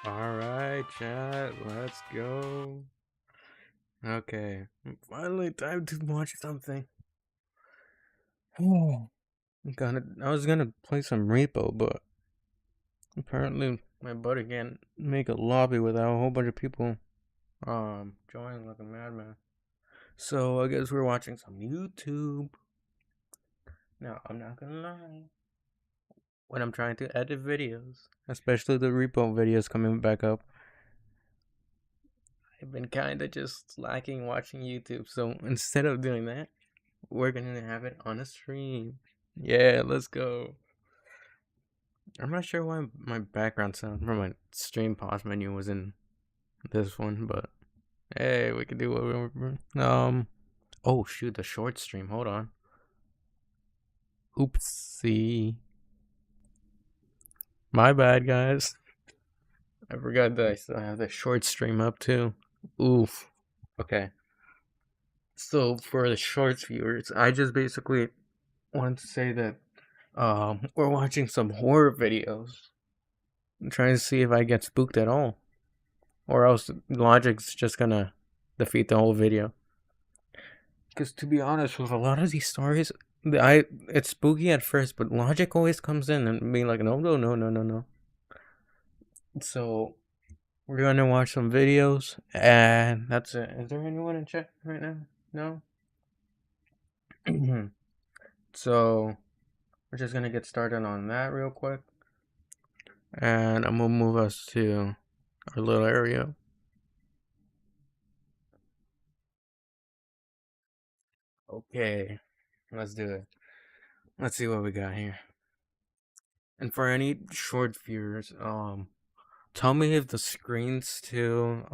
Alright, chat, let's go. Okay, finally time to watch something. Oh, I was gonna play some Repo, but apparently my buddy can't make a lobby without a whole bunch of people joining like a madman. So I guess we're watching some YouTube. Now, I'm not gonna lie. When I'm trying to edit videos, especially the Repo videos coming back up, I've been kinda just lacking watching YouTube. So instead of doing that, we're gonna have it on a stream. Yeah, let's go. I'm not sure why my background sound from my stream pause menu was in this one, but hey, we can do what we oh shoot, the short stream. Hold on. Oopsie. My bad, guys. I forgot that I still have the short stream up too. Oof. Okay. So for the shorts viewers, I just basically want to say that we're watching some horror videos. I'm trying to see if I get spooked at all. Or else logic's just gonna defeat the whole video. Because to be honest, with a lot of these stories, it's spooky at first, but logic always comes in and being like, no, no, no, no, no, no. So we're gonna watch some videos, and that's it. Is there anyone in chat right now? No. So we're just gonna get started on that real quick, and I'm gonna move us to our little area. Okay, let's do it. Let's see what we got here. And for any short viewers, tell me if the screen's too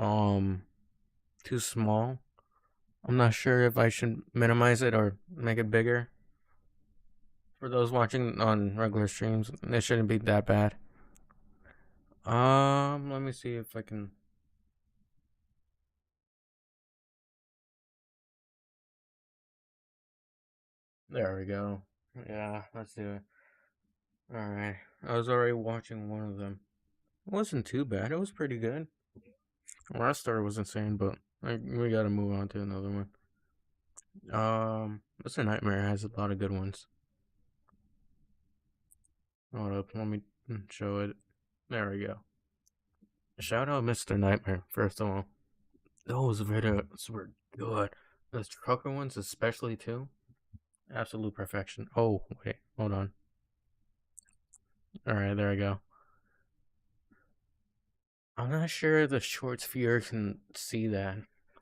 small. I'm not sure if I should minimize it or make it bigger. For those watching on regular streams, it shouldn't be that bad. Let me see if I can. There we go. Yeah, let's do it. Alright. I was already watching one of them. It wasn't too bad. It was pretty good. Last story was insane, but we gotta move on to another one. Mr. Nightmare has a lot of good ones. Hold up, let me show it. There we go. Shout out Mr. Nightmare, first of all. Those videos were good. Those trucker ones, especially, too. Absolute perfection. Oh, wait, hold on. Alright, there we go. I'm not sure the shorts viewer can see that.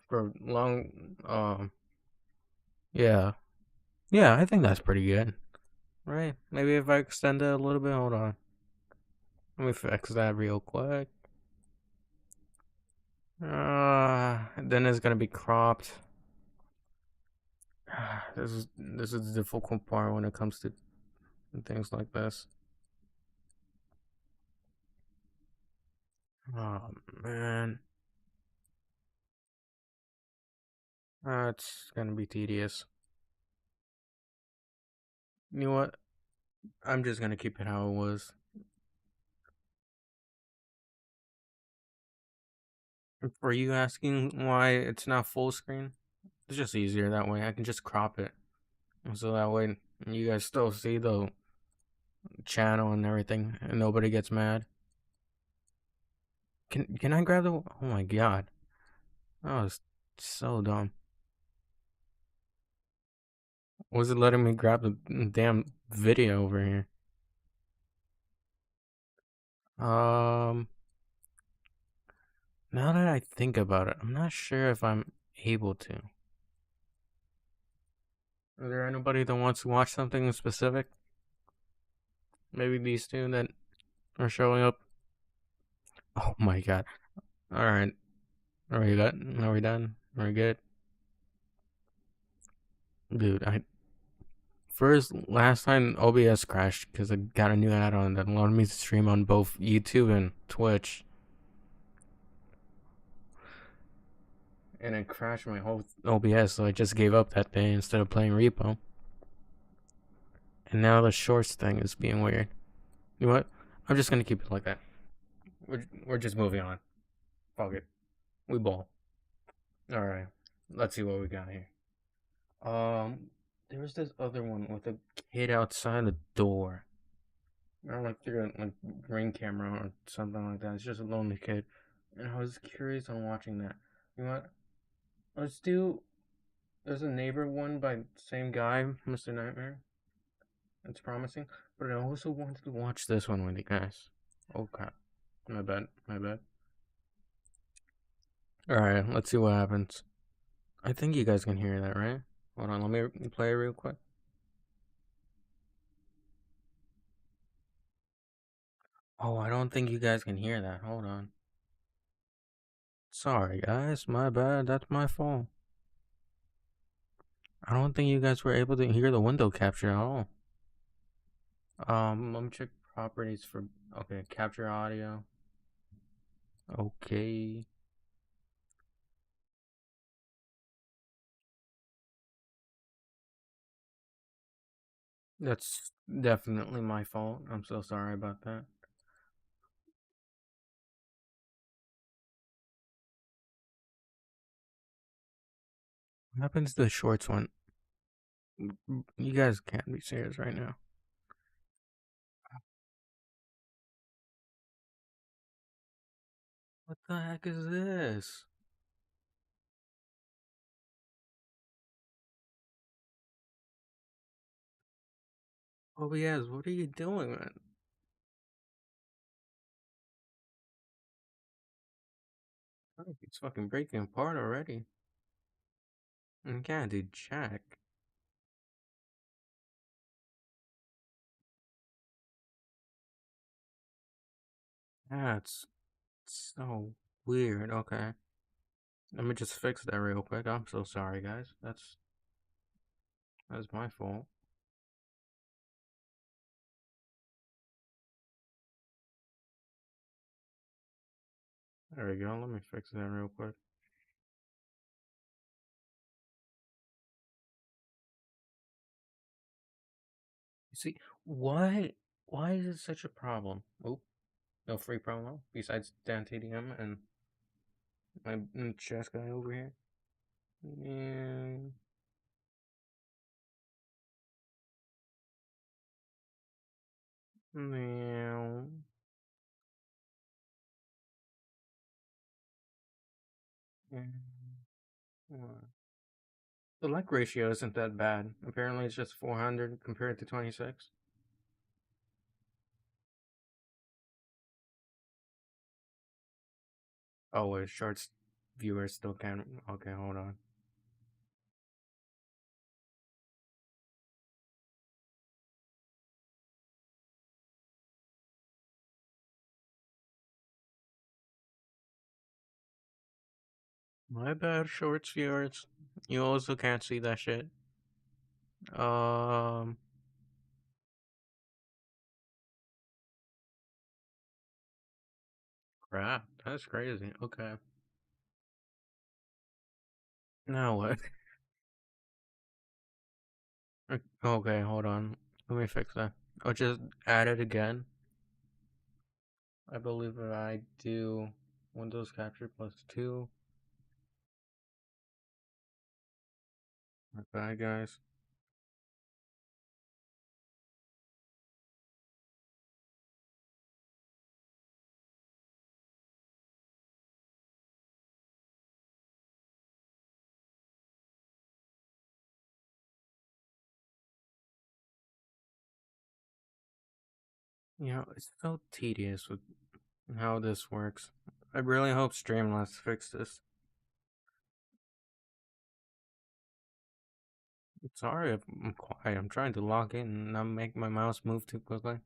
For long, yeah. Yeah, I think that's pretty good. Right? Maybe if I extend it a little bit, hold on. Let me fix that real quick. Then it's gonna be cropped. This is the difficult part when it comes to things like this. Oh man, that's gonna be tedious. You know what? I'm just gonna keep it how it was. For you asking why it's not full screen, it's just easier that way. I can just crop it, so that way you guys still see the channel and everything, and nobody gets mad. Can I grab the? Oh my god, that was so dumb. Was it letting me grab the damn video over here? Um, now that I think about it, I'm not sure if I'm able to. Is there anybody that wants to watch something specific? Maybe these two that are showing up. Oh my god. Alright. Are we done? Are we done? Are we good? Dude, last time OBS crashed because I got a new add-on that allowed me to stream on both YouTube and Twitch. And it crashed my whole OBS, so I just gave up that day instead of playing Repo. And now the shorts thing is being weird. You know what? I'm just gonna keep it like that. we're just moving on. Fuck it. We ball. All right. Let's see what we got here. There was this other one with a kid outside the door. I don't like through a like ring camera or something like that. It's just a lonely kid, and I was curious on watching that. You know what? Let's do. There's a neighbor one by the same guy, Mr. Nightmare. It's promising, but I also wanted to watch this one with you guys. Okay, my bad, my bad. All right, let's see what happens. I think you guys can hear that, right? Hold on, let me play it real quick. Oh, I don't think you guys can hear that. Hold on. Sorry, guys. My bad. That's my fault. I don't think you guys were able to hear the window capture at all. Let me check properties for. Okay, capture audio. Okay. That's definitely my fault. I'm so sorry about that. What happens to the shorts one? You guys can't be serious right now. What the heck is this? Oh, yes. What are you doing, man? Oh, it's fucking breaking apart already. And can't do jack. That's so weird. Okay. Let me just fix that real quick. I'm so sorry, guys. That's my fault. There we go. Let me fix that real quick. You see, why is it such a problem? Oh, no free promo besides Dan TDM and my chess guy over here. And now, the like ratio isn't that bad. Apparently, it's just 400 compared to 26. Oh wait, shorts viewers still can't. Okay, hold on. My bad, shorts viewers. You also can't see that shit. Um, crap. That's crazy. Okay. Now what? Okay, hold on. Let me fix that. I'll just add it again. I believe if I do Windows Capture plus 2. Bye, guys. It's so tedious with how this works. I really hope Streamlabs fix this. Sorry if I'm quiet. I'm trying to log in and not make my mouse move too quickly.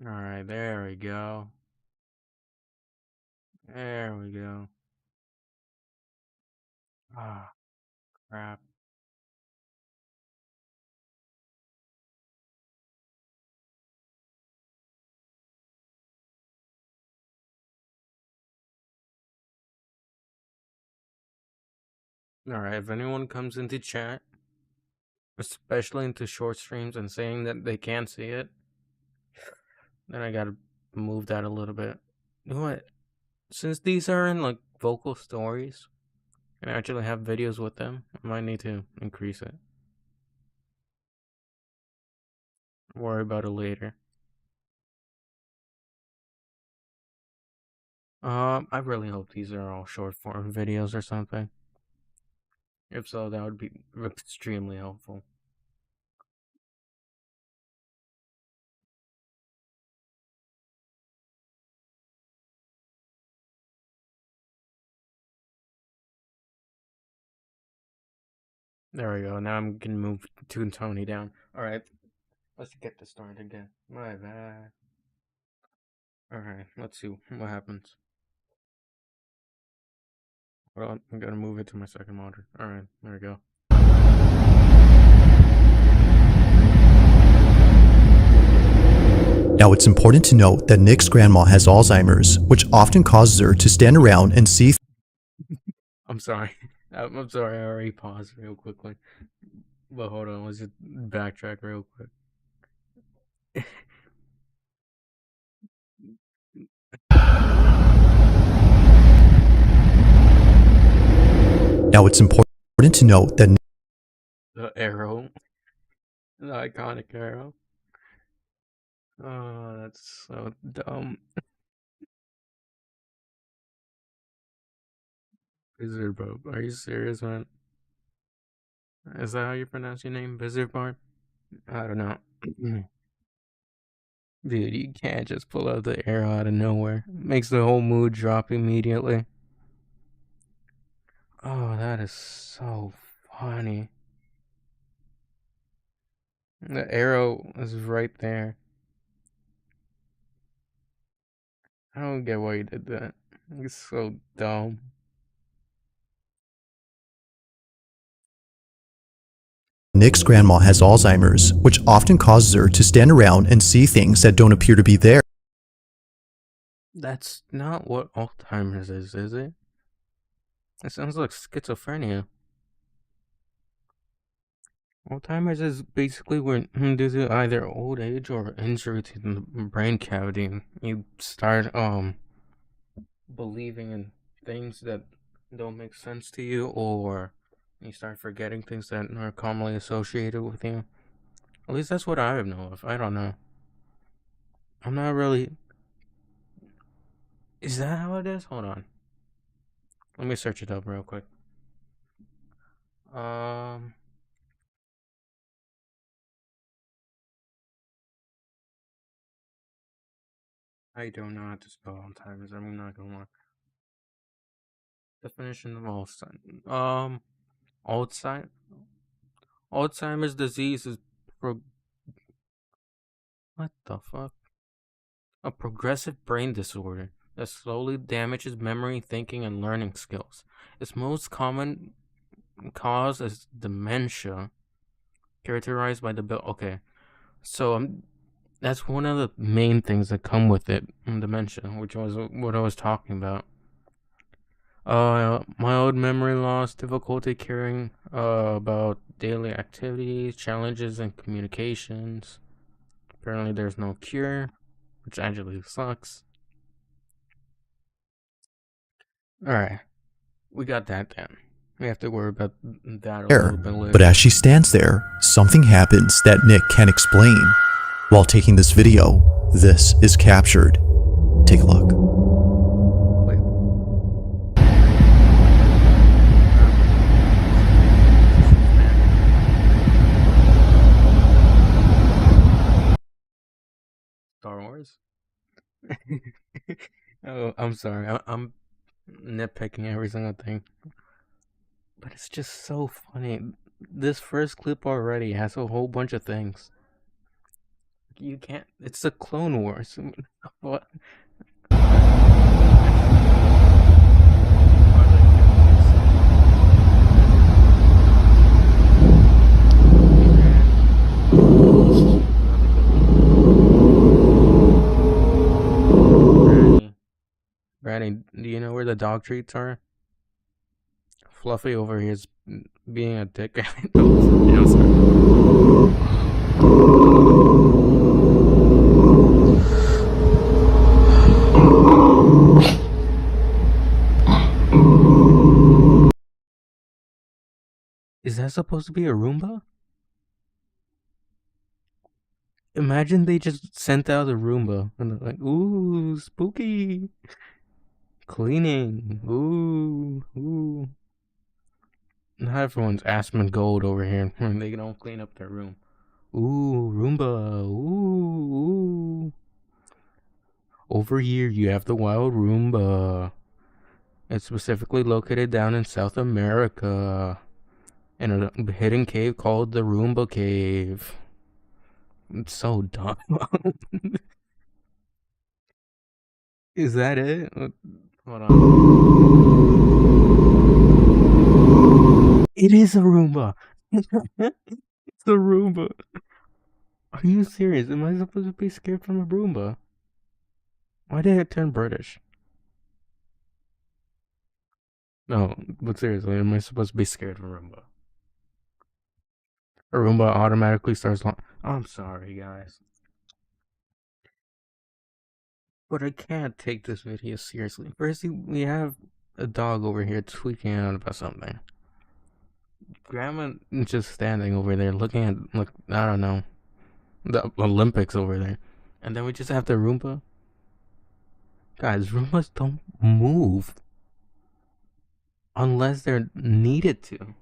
Alright, there we go. There we go. Ah, crap. Alright, if anyone comes into chat, especially into short streams and saying that they can't see it, then I gotta move that a little bit. You know what? Since these are in like vocal stories and I actually have videos with them, I might need to increase it. Worry about it later. I really hope these are all short form videos or something. If so, that would be extremely helpful. There we go. Now I'm gonna move Tony down. Alright, let's get this started again. My bad. Alright, let's see what happens. Well, I'm gonna move it to my second monitor. Alright, there we go. Now, it's important to note that Nick's grandma has Alzheimer's, which often causes her to stand around and see. I'm sorry. I'm sorry, I already paused real quickly. But hold on, let's just backtrack real quick. Now, it's important to note that The arrow. The iconic arrow. Oh, that's so dumb. Visitor Bob. Are you serious, man? Is that how you pronounce your name? Visitor Bob? I don't know. Dude, you can't just pull out the arrow out of nowhere. Makes the whole mood drop immediately. Oh, that is so funny. The arrow is right there. I don't get why you did that. It's so dumb. Nick's grandma has Alzheimer's, which often causes her to stand around and see things that don't appear to be there. That's not what Alzheimer's is it? It sounds like schizophrenia. Alzheimer's is basically when due to either old age or injury to the brain cavity, you start believing in things that don't make sense to you, or you start forgetting things that are commonly associated with you. At least that's what I know of. I don't know. I'm not really. Is that how it is? Hold on. Let me search it up real quick. I don't know how to spell Alzheimer's. I'm not gonna lie. Definition of Alzheimer's. Alzheimer's disease is what the fuck? A progressive brain disorder that slowly damages memory, thinking, and learning skills. Its most common cause is dementia, characterized by the okay. So that's one of the main things that come with it, dementia, which was what I was talking about. Mild memory loss, difficulty caring about daily activities, challenges in communications. Apparently, there's no cure, which actually sucks. Alright, we got that down. We have to worry about that a little bit later. But as she stands there, something happens that Nick can't explain. While taking this video, this is captured. Take a look. Wait. Star Wars? Oh, I'm sorry. I'm nitpicking every single thing. But it's just so funny. This first clip already has a whole bunch of things. You can't. It's the Clone Wars. What? Granny, do you know where the dog treats are? Fluffy over here is being a dick. I'm sorry. that supposed to be a Roomba? Imagine they just sent out a Roomba and they're like, ooh, spooky. Cleaning. Ooh. Not everyone's Aspen Gold over here when they don't clean up their room. Ooh, Roomba. Ooh. Over here, you have the wild Roomba. It's specifically located down in South America in a hidden cave called the Roomba Cave. It's so dumb. Is that it? Hold on. It is a Roomba. It's a Roomba. Are you serious? Am I supposed to be scared from a Roomba? Why did it turn British? No, but seriously, am I supposed to be scared of a Roomba? A Roomba automatically starts I'm sorry, guys. But I can't take this video seriously. First, we have a dog over here tweaking out about something. Grandma is just standing over there looking at, I don't know, the Olympics over there. And then we just have the Roomba. Guys, Roombas don't move unless they're needed to.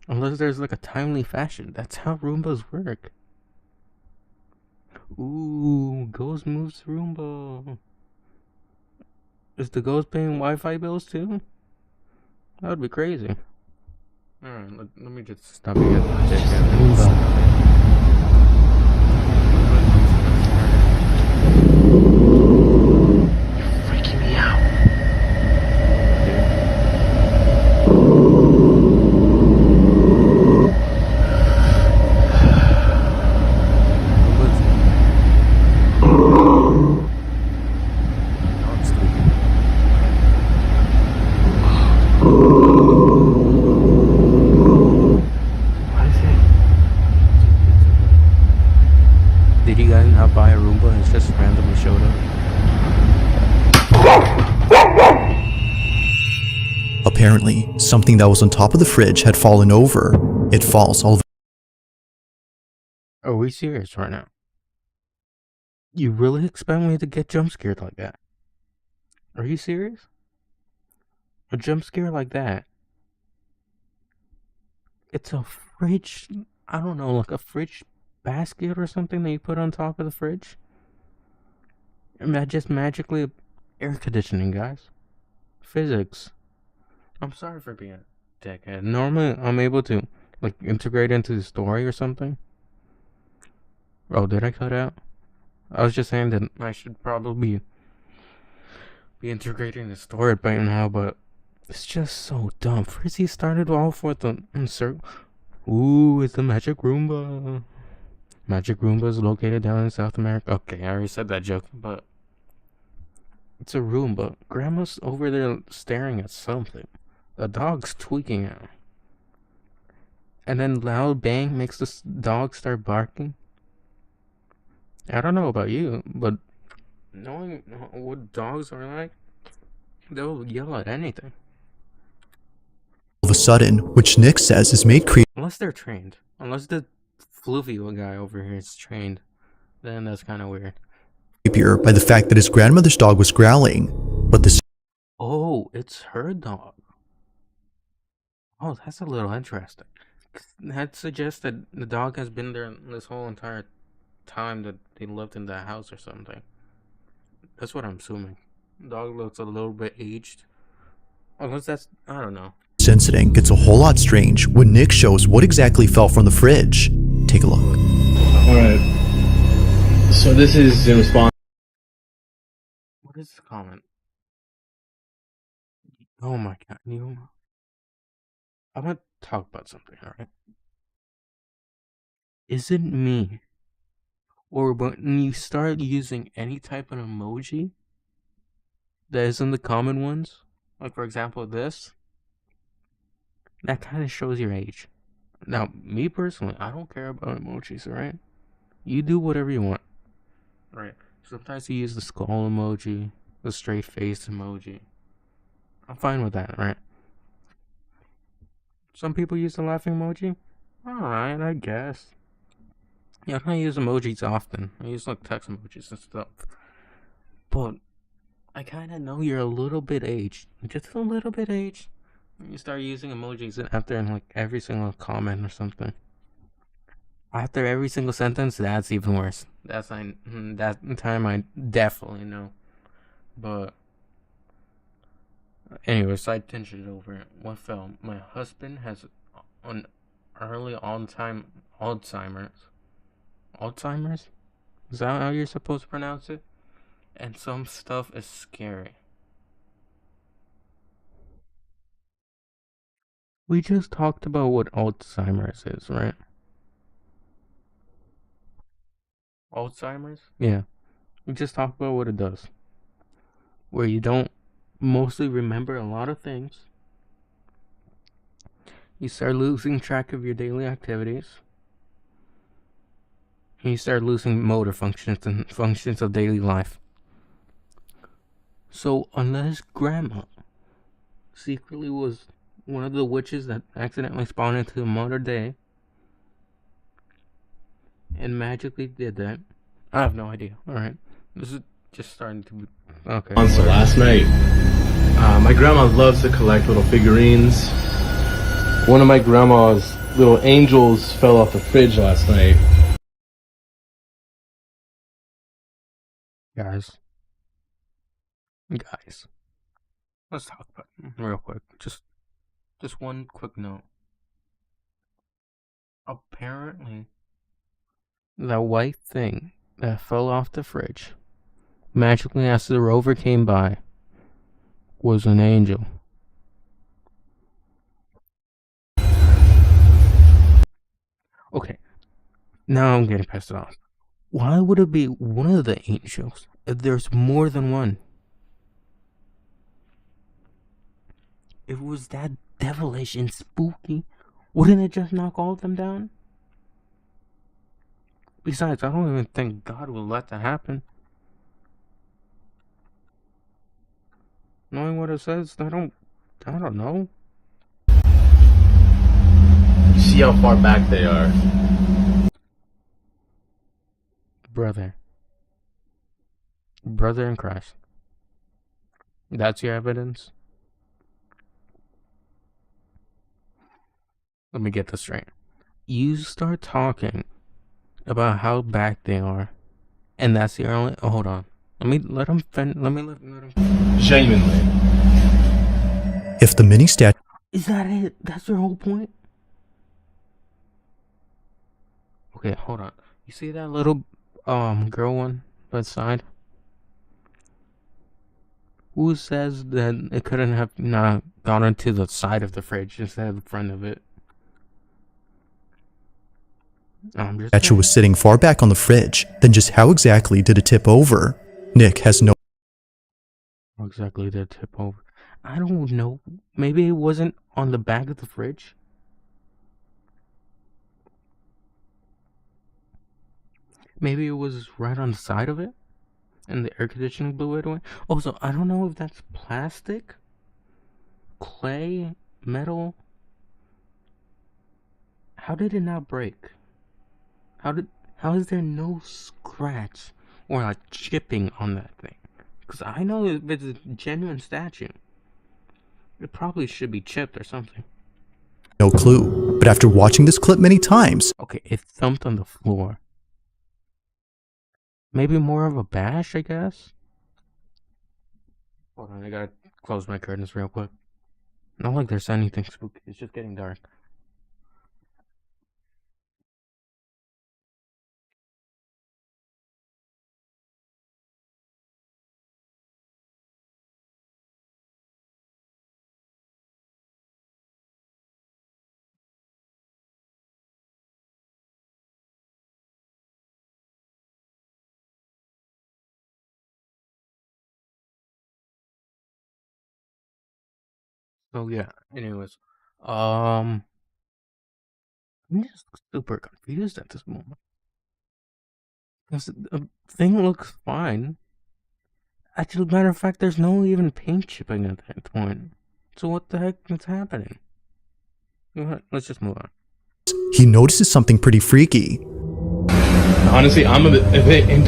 Unless there's like a timely fashion. That's how Roombas work. Ooh, Ghost moves Roomba. Is the Ghost paying Wi-Fi bills too? That would be crazy. Alright, let me just stop you at the Roomba. Did you guys not buy a Roomba and it's just randomly showed up? Apparently, something that was on top of the fridge had fallen over. It falls all the Are we serious right now? You really expect me to get jump scared like that? Are you serious? A jump scare like that? It's a fridge, I don't know, like a fridge basket or something that you put on top of the fridge? And that just magically air conditioning, guys. Physics. I'm sorry for being a dickhead. Normally, I'm able to like integrate into the story or something. Oh, did I cut out? I was just saying that I should probably be integrating the story by now, but it's just so dumb. First, he started off with the insert. Ooh, it's a magic Roomba. Magic Roomba is located down in South America. Okay, I already said that joke, but it's a Roomba. Grandma's over there staring at something. The dog's tweaking out. And then loud bang makes the dog start barking. I don't know about you, but knowing what dogs are like, they'll yell at anything. of a sudden, which Nick says is made Unless they're trained. Unless the fluvial guy over here is trained. Then that's kind of weird. creepier by the fact that his grandmother's dog was growling, but the Oh, it's her dog. Oh, that's a little interesting. That suggests that the dog has been there this whole entire time that they lived in that house or something. That's what I'm assuming. Dog looks a little bit aged. Unless that's, I don't know. this incident gets a whole lot strange when Nick shows what exactly fell from the fridge. Take a look. Alright. So this is in response. What is this comment? Oh my god, I want to talk about something, alright? Is it me? Or when you start using any type of emoji that isn't the common ones, like for example this, that kind of shows your age. Now, me personally, I don't care about emojis, alright? You do whatever you want. Right. Sometimes you use the skull emoji, the straight face emoji. I'm fine with that, right? Some people use the laughing emoji. Alright, I guess. Yeah, I don't use emojis often. I use like text emojis and stuff. But I kind of know you're a little bit aged. Just a little bit aged. You start using emojis after in like every single comment or something. After every single sentence, that's even worse. That time I definitely know. But anyway, side tangent over one film. My husband has an early on-time Alzheimer's. Alzheimer's? Is that how you're supposed to pronounce it? And some stuff is scary. We just talked about what Alzheimer's is, right? Alzheimer's? Yeah. We just talked about what it does. Where you don't mostly remember a lot of things. You start losing track of your daily activities. And you start losing motor functions and functions of daily life. So unless Grandma secretly was one of the witches that accidentally spawned into the modern day and magically did that, I have no idea. Alright. This is just starting to be... Okay. So last night, my grandma loves to collect little figurines. One of my grandma's little angels fell off the fridge last night. Guys, let's talk about it real quick. Just one quick note. Apparently, that white thing that fell off the fridge magically as the rover came by was an angel. Okay, now I'm getting pissed off. Why would it be one of the angels if there's more than one? If it was that devilish and spooky, wouldn't it just knock all of them down? Besides, I don't even think God will let that happen. Knowing what it says, I don't know. You see how far back they are. Brother in Christ. That's your evidence? Let me get this straight. You start talking about how back they are, and that's the only... Oh, hold on. Let him Genuinely. If the mini statue Is that it? That's your whole point? Okay, hold on. You see that little girl one by the side? Who says that it couldn't have not gone into the side of the fridge instead of the front of it? was sitting far back on the fridge, then just how exactly did it tip over? Nick has no How exactly did it tip over? I don't know. Maybe it wasn't on the back of the fridge. Maybe it was right on the side of it, and the air conditioning blew it away. Also, I don't know if that's plastic, clay, metal. How did it not break? How is there no scratch or like chipping on that thing? Because I know if it's a genuine statue, it probably should be chipped or something. clue, but after watching this clip many times, Okay, it thumped on the floor. Maybe more of a bash, I guess? Hold on, I gotta close my curtains real quick. Not like there's anything spooky, it's just getting dark. So yeah, anyways. I'm just super confused at this moment. Because the thing looks fine. Actually, matter of fact, there's no even paint chipping at that point. So what the heck is happening? Let's just move on. he notices something pretty freaky. Honestly, I'm a bit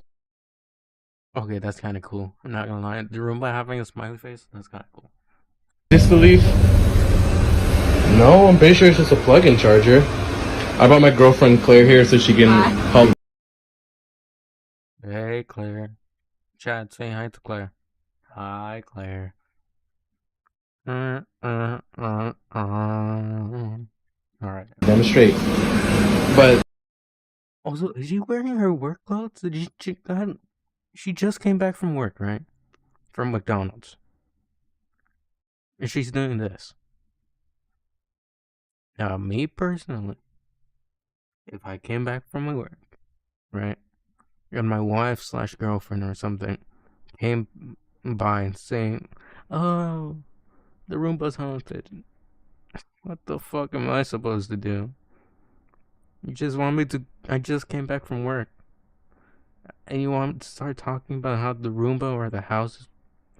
Okay, that's kind of cool. I'm not gonna lie. The Roomba having a smiley face, that's kind of cool. disbelief. No, I'm pretty sure it's just a plug-in charger. I brought my girlfriend Claire here so she can help. Hey, Claire. Chad, say hi to Claire. Hi, Claire. Alright. Demonstrate. But Also, is she wearing her work clothes? She just came back from work, right? From McDonald's. And she's doing this. Now, me personally, if I came back from my work, right, and my wife / girlfriend or something came by and saying, "Oh, the Roomba's haunted," what the fuck am I supposed to do? You just want me to? I just came back from work, and you want me to start talking about how the Roomba or the house is?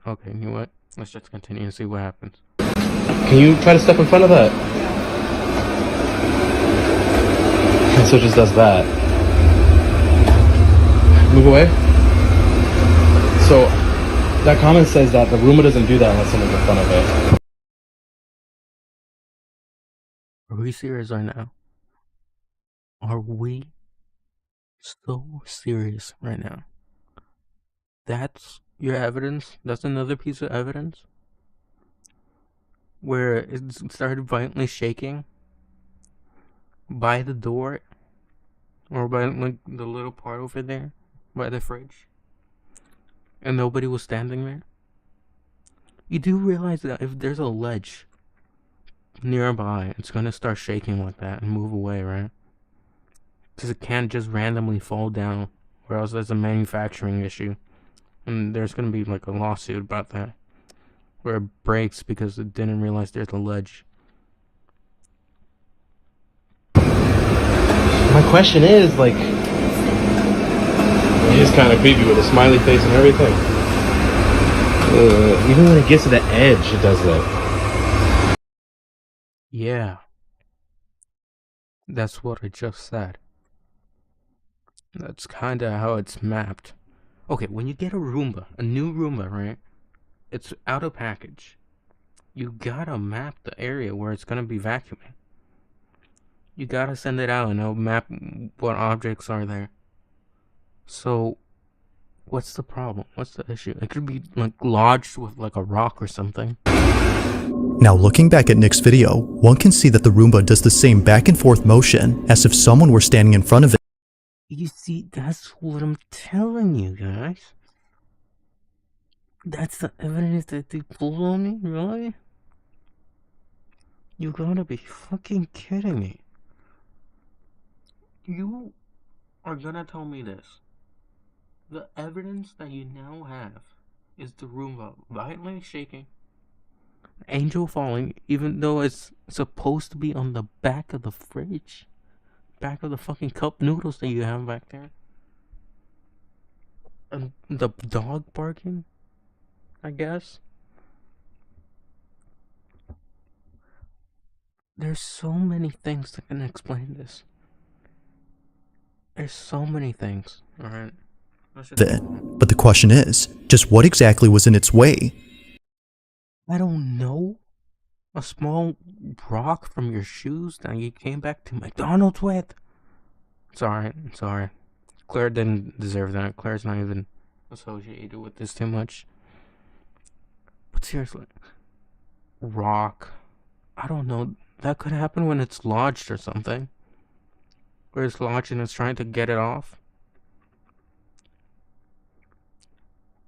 Okay, you know what? Let's just continue and see what happens. can you try to step in front of that? So it just does that. Move away. So that comment says that the Roomba doesn't do that unless someone's in front of it. Are we serious right now? Are we so serious right now? That's your evidence? That's another piece of evidence? Where it started violently shaking by the door or by like the little part over there by the fridge and nobody was standing there. You do realize that if there's a ledge nearby, it's gonna start shaking like that and move away, right? Because it can't just randomly fall down, or else there's a manufacturing issue and there's gonna be like a lawsuit about that, where it breaks because it didn't realize there's a ledge. My question is, like, it is kind of creepy with a smiley face and everything. Even when it gets to the edge, it does that. Yeah, that's what I just said. That's kinda how it's mapped. Okay, when you get a Roomba, a new Roomba, right? It's out of package. You gotta map the area where it's gonna be vacuuming. You gotta send it out and it'll map what objects are there. So, what's the problem? What's the issue? It could be like lodged with like a rock or something. Now looking back at Nick's video, one can see that the Roomba does the same back and forth motion as if someone were standing in front of it. You see, that's what I'm telling you guys. That's the evidence that they pulled on me, really? You gotta be fucking kidding me. You are gonna tell me this. The evidence that you now have is the Roomba violently shaking, Angel falling, even though it's supposed to be on the back of the fridge, back of the fucking cup noodles that you have back there, and the dog barking, I guess. There's so many things that can explain this. There's so many things. Alright. But the question is, just what exactly was in its way? I don't know. A small rock from your shoes that you came back to McDonald's with? Sorry. Claire didn't deserve that. Claire's not even associated with this too much. But seriously, rock. I don't know. That could happen when it's lodged or something. Where it's lodged and it's trying to get it off.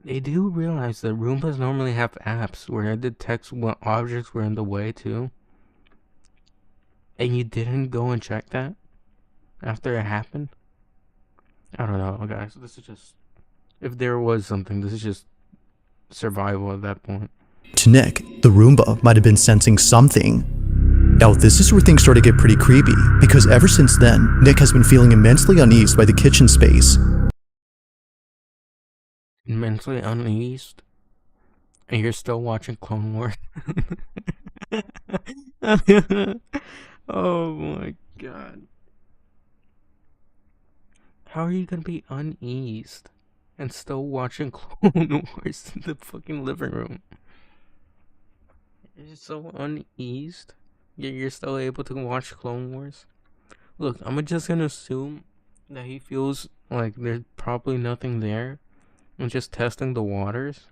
They do realize that Roombas normally have apps where it detects what objects were in the way too. And you didn't go and check that after it happened? I don't know, guys. This is just... If there was something, this is just survival at that point. To Nick, the Roomba might have been sensing something. Now this is where things start to get pretty creepy, because ever since then, Nick has been feeling immensely uneased by the kitchen space. Immensely uneased? And you're still watching Clone Wars? Oh my god. How are you gonna be uneased and still watching Clone Wars in the fucking living room? You're so uneased, yet you're still able to watch Clone Wars? Look, I'm just gonna assume that he feels like there's probably nothing there and just testing the waters.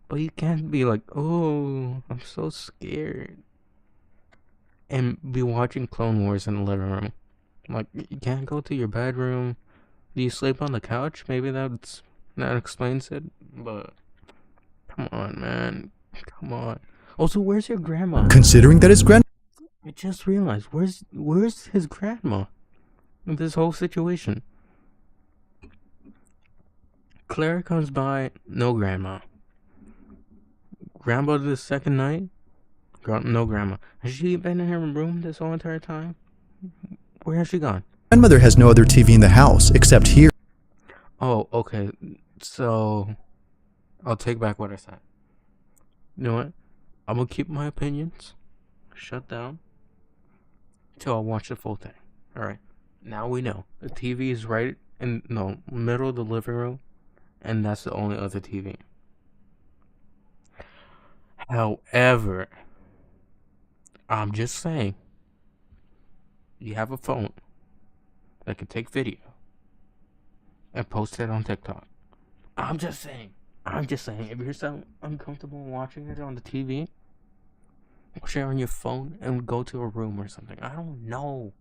But you can't be like, oh, I'm so scared, and be watching Clone Wars in the living room. Like, you can't go to your bedroom. Do you sleep on the couch? Maybe that explains it. But come on, man. Come on. Also, where's your grandma? Considering that his I just realized, where's his grandma in this whole situation? Clara comes by, no grandma. Grandma the second night, no grandma. Has she been in her room this whole entire time? Where has she gone? grandmother has no other TV in the house except here. Oh, okay. So I'll take back what I said. You know what? I'm gonna keep my opinions shut down till I watch the full thing. All right. Now we know the TV is right in the middle of the living room, and that's the only other TV. However, I'm just saying, you have a phone that can take video and post it on TikTok. I'm just saying. I'm just saying, if you're so uncomfortable watching it on the TV, share on your phone and go to a room or something. I don't know.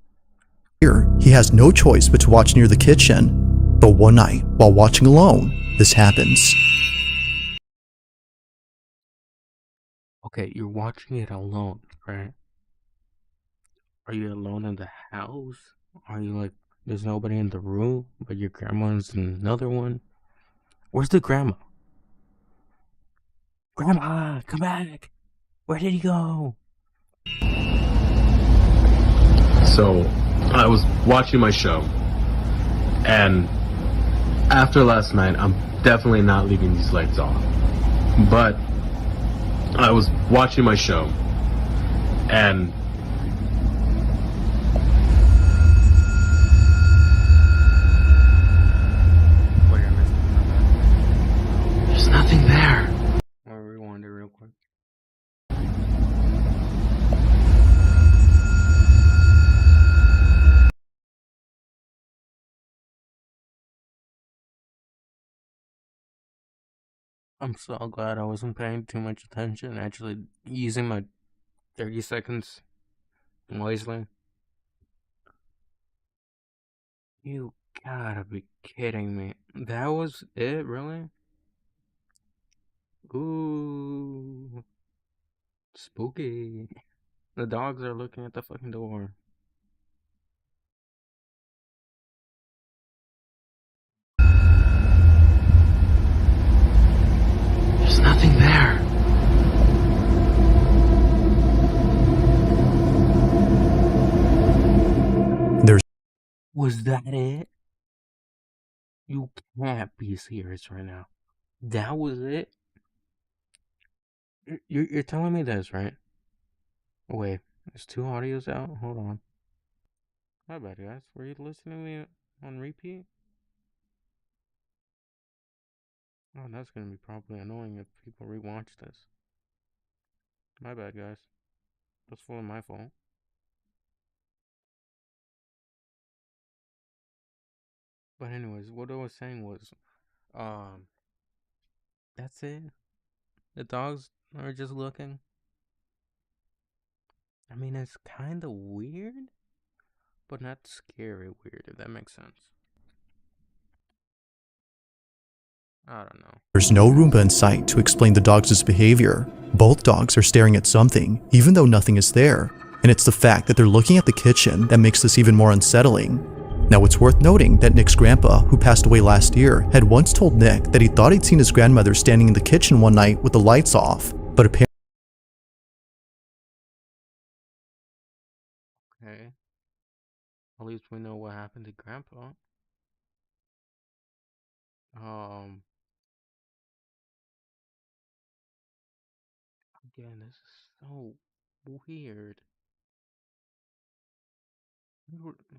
Here, he has no choice but to watch near the kitchen. But one night, while watching alone, this happens. Okay, you're watching it alone, right? Are you alone in the house? Are you like, there's nobody in the room, but your grandma's in another one? Where's the grandma? Grandma, come back! Where did he go? So, I was watching my show, and after last night, I'm definitely not leaving these lights off. But I was watching my show, and Wait, I missed it. My bad. there's nothing there. I'll rewind it real quick. I'm so glad I wasn't paying too much attention, actually using my 30 seconds wisely. You gotta be kidding me. That was it, really? Ooh, spooky. The dogs are looking at the fucking door. There's nothing there. There's Was that it? You can't be serious right now. That was it? You're telling me this, right? Wait, there's two audios out? Hold on. My bad, guys. Were you listening to me on repeat? Oh, that's gonna be probably annoying if people rewatch this. My bad, guys. That's fully my fault. But anyways, what I was saying was, um, that's it. The dogs are just looking. I mean, it's kind of weird, but not scary weird, if that makes sense. I don't know. no Roomba in sight to explain the dogs' behavior. Both dogs are staring at something, even though nothing is there. And it's the fact that they're looking at the kitchen that makes this even more unsettling. Now, it's worth noting that Nick's grandpa, who passed away last year, had once told Nick that he thought he'd seen his grandmother standing in the kitchen one night with the lights off, but apparently Okay. At least we know what happened to Grandpa. Um, Again, this is so weird.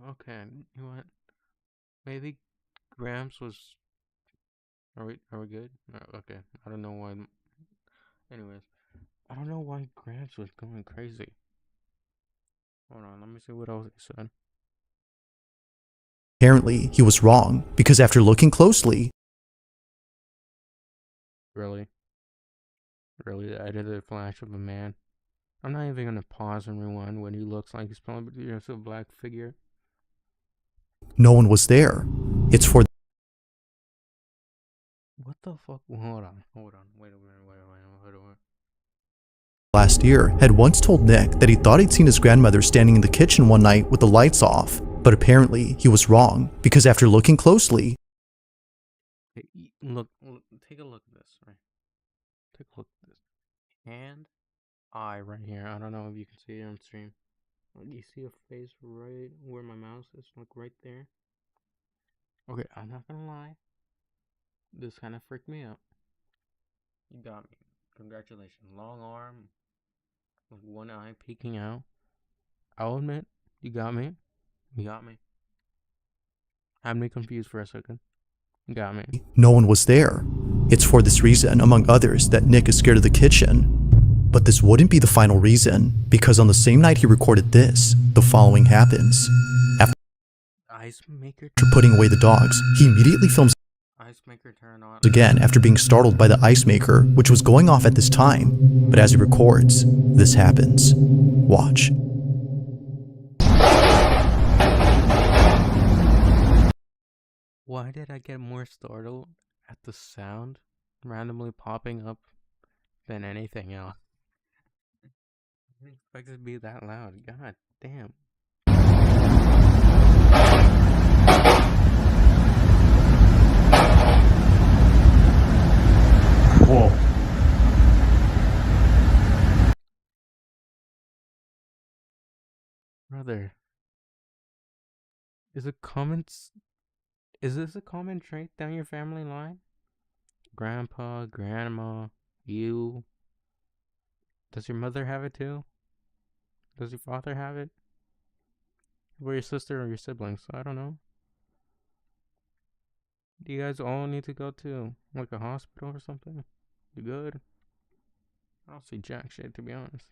Okay, you know what? Maybe Gramps was. Are we good? Okay. I don't know why. Anyways, I don't know why Gramps was going crazy. Hold on, let me see what else he said. Apparently, he was wrong, because after looking closely, Really? Really? The edited flash of a man? I'm not even gonna pause and rewind when he looks like he's probably just a black figure. no one was there. It's for What the fuck? Hold on. Wait a minute. Wait a minute. last year had once told Nick that he thought he'd seen his grandmother standing in the kitchen one night with the lights off, but apparently he was wrong, because after looking closely, Hey, look, take a look at this, right? Take a look at this. Hand, eye right here. I don't know if you can see it on stream. You see a face right where my mouse is? Like right there? Okay, I'm not gonna lie. This kind of freaked me out. You got me. Congratulations. Long arm, with one eye peeking out. I'll admit, you got me. You got me. Had me confused for a second. You got me. no one was there. It's for this reason, among others, that Nick is scared of the kitchen. But this wouldn't be the final reason, because on the same night he recorded this, the following happens. After Ice maker. putting away the dogs, he immediately films Ice maker turn on. again after being startled by the ice maker, which was going off at this time. But as he records, this happens. Watch. Why did I get more startled at the sound randomly popping up than anything else? I didn't expect it to be that loud. God damn. Whoa. Brother, is is this a common trait down your family line? Grandpa, grandma, you. Does your mother have it too? Does your father have it? Or your sister or your siblings? I don't know. Do you guys all need to go to like a hospital or something? You good? I don't see jack shit, to be honest.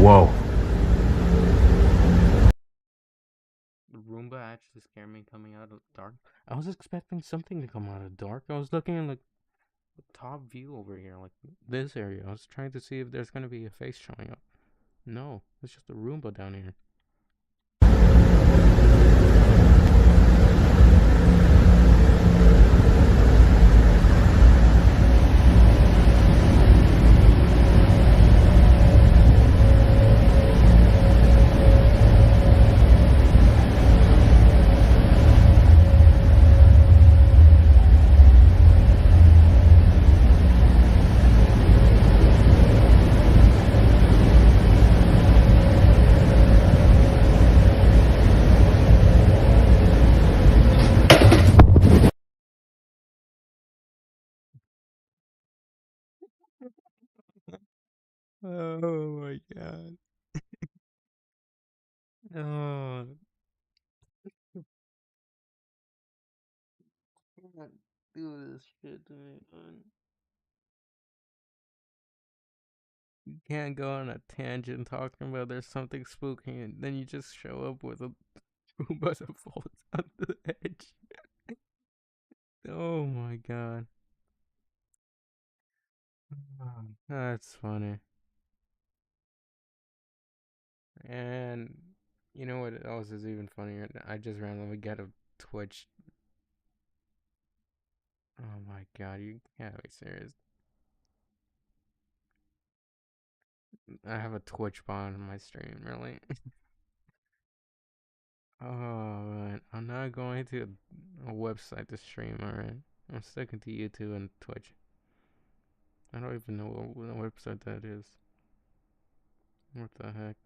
Whoa. The Roomba actually scared me coming out of the dark. I was expecting something to come out of the dark. I was looking at like the top view over here, like this area. I was trying to see if there's gonna be a face showing up. No, it's just a Roomba down here. Oh my god. Oh, can't do this shit to me, man. You can't go on a tangent talking about there's something spooky and then you just show up with a Roomba that falls on the edge. Oh my god. That's funny. And you know what else is even funnier? I just randomly get a Twitch. Oh my god, you can't be serious. I have a Twitch bot on my stream, really? Oh, man. I'm not going to a website to stream, alright? I'm sticking to YouTube and Twitch. I don't even know what website that is. What the heck?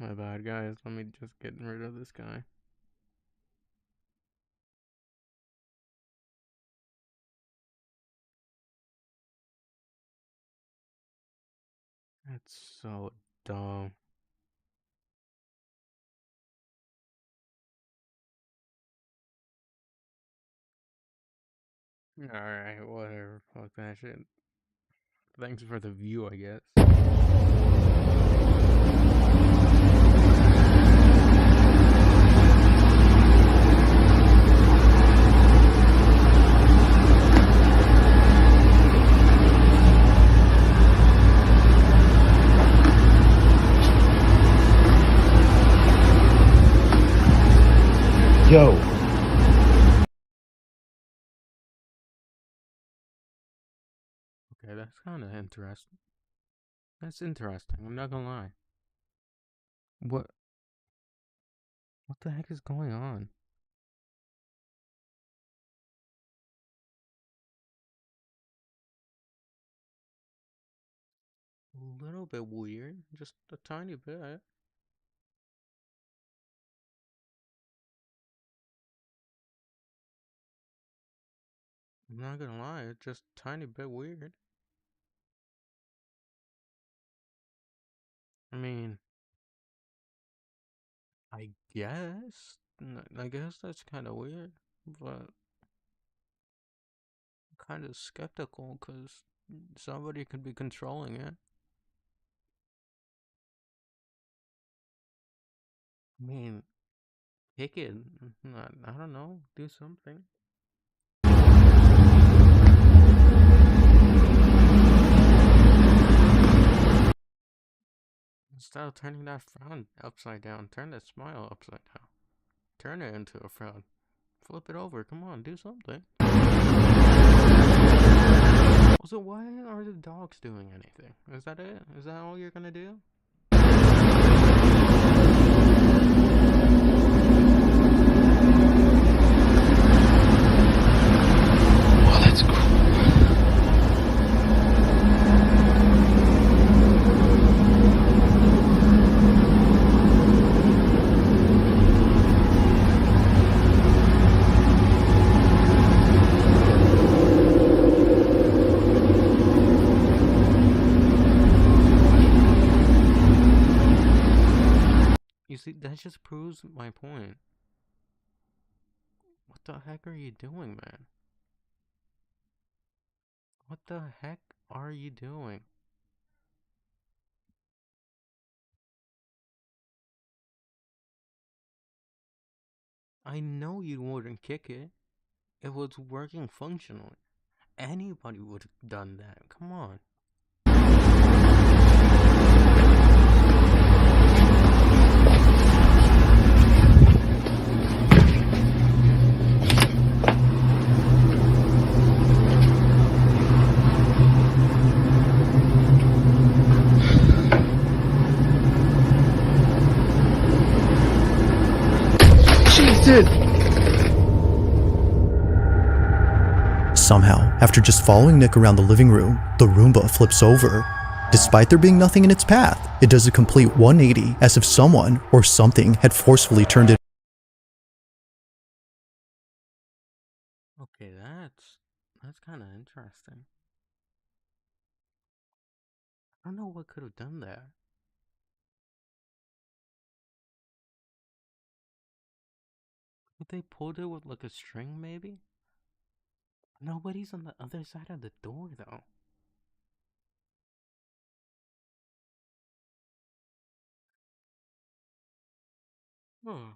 My bad, guys. Let me just get rid of this guy. That's so dumb. Alright, whatever. Fuck that shit. Thanks for the view, I guess. Yo. Okay, that's kind of interesting. That's interesting. I'm not gonna lie. What? What the heck is going on? A little bit weird, just a tiny bit. I'm not gonna lie, it's just a tiny bit weird. I mean, I guess. I guess that's kind of weird, but I'm kind of skeptical because somebody could be controlling it. I mean, kick it. I don't know. Do something. Instead of turning that frown upside down, turn that smile upside down. Turn it into a frown. Flip it over. Come on, do something. So why are the dogs doing anything? Is that it? Is that all you're gonna do? Oh, that's cool. You see, that just proves my point. What the heck are you doing, man? What the heck are you doing? I know you wouldn't kick it. It was working functionally. Anybody would have done that. Come on. Jesus! Somehow, after just following Nick around the living room, the Roomba flips over. Despite there being nothing in its path, it does a complete 180 as if someone or something had forcefully turned it. Okay, that's kind of interesting. I don't know what could have done that. Could they pulled it with like a string, maybe? Nobody's on the other side of the door, though. Huh.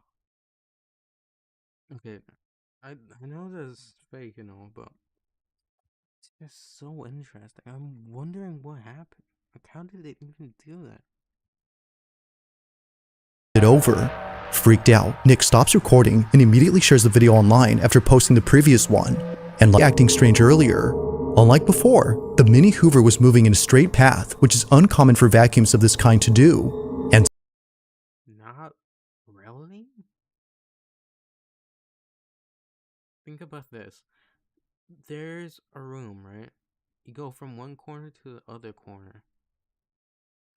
Okay, I know this is fake and all, but it's just so interesting. I'm wondering what happened. Like, how did they even do that? Over. Freaked out, Nick stops recording and immediately shares the video online after posting the previous one. And like acting strange earlier, unlike before, the Mini Hoover was moving in a straight path, which is uncommon for vacuums of this kind to do. And Not really? Think about this. There's a room, right? You go from one corner to the other corner.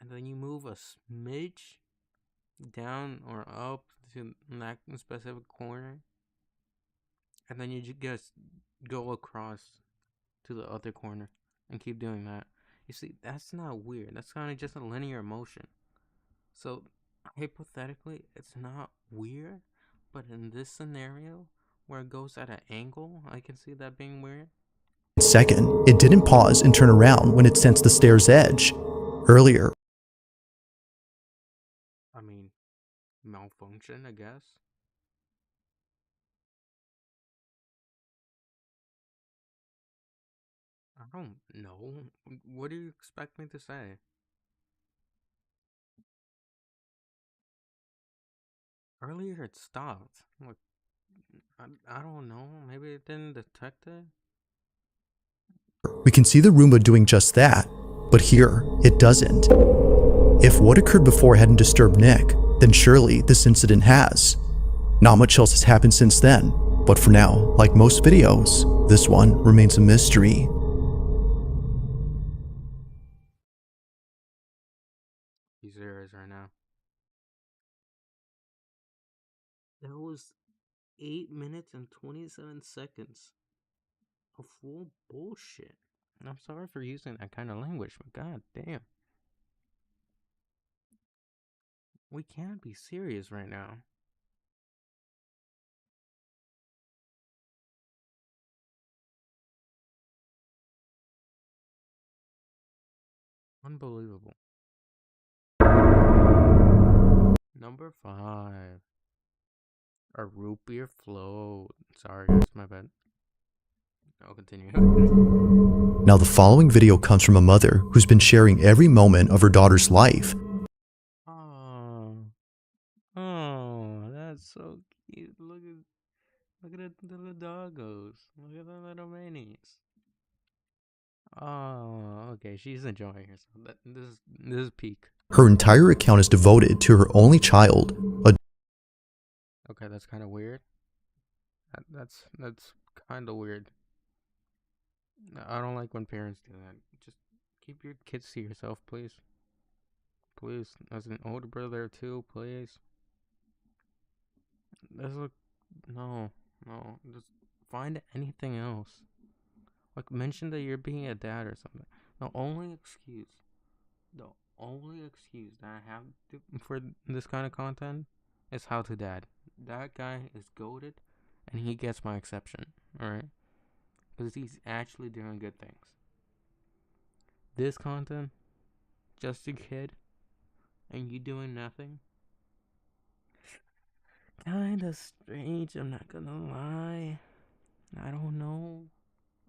And then you move a smidge, down or up to that specific corner, and then you just go across to the other corner and keep doing that. You see, that's not weird. That's kind of just a linear motion. So, hypothetically, it's not weird, but in this scenario, where it goes at an angle, I can see that being weird. Second, it didn't pause and turn around when it sensed the stair's edge. Earlier, I mean, malfunction, I guess. I don't know. What do you expect me to say? Earlier it stopped. Like, I don't know. Maybe it didn't detect it? we can see the Roomba doing just that, but here, it doesn't. If what occurred before hadn't disturbed Nick, then surely this incident has. Not much else has happened since then, but for now, like most videos, this one remains a mystery. Be serious right now. That was 8 minutes and 27 seconds of full bullshit. I'm sorry for using that kind of language, but god damn. We can't be serious right now. Unbelievable. Number 5. A root beer float. Sorry guys, my bad. I'll continue. Now the following video comes from a mother who's been sharing every moment of her daughter's life. Oh, that's so cute. Look at the little doggos. Look at the little minis. Oh, okay. She's enjoying herself. This is peak. Her entire account is devoted to her only child, a Okay, that's kind of weird. That's kind of weird. I don't like when parents do that. Just keep your kids to yourself, please. Please, as an older brother too, please. No. Just find anything else. Like mention that you're being a dad or something. The only excuse that I have for this kind of content is how to dad. That guy is goated, and he gets my exception. All right, because he's actually doing good things. This content, just a kid, and you doing nothing. Kinda strange, I'm not gonna lie. I don't know.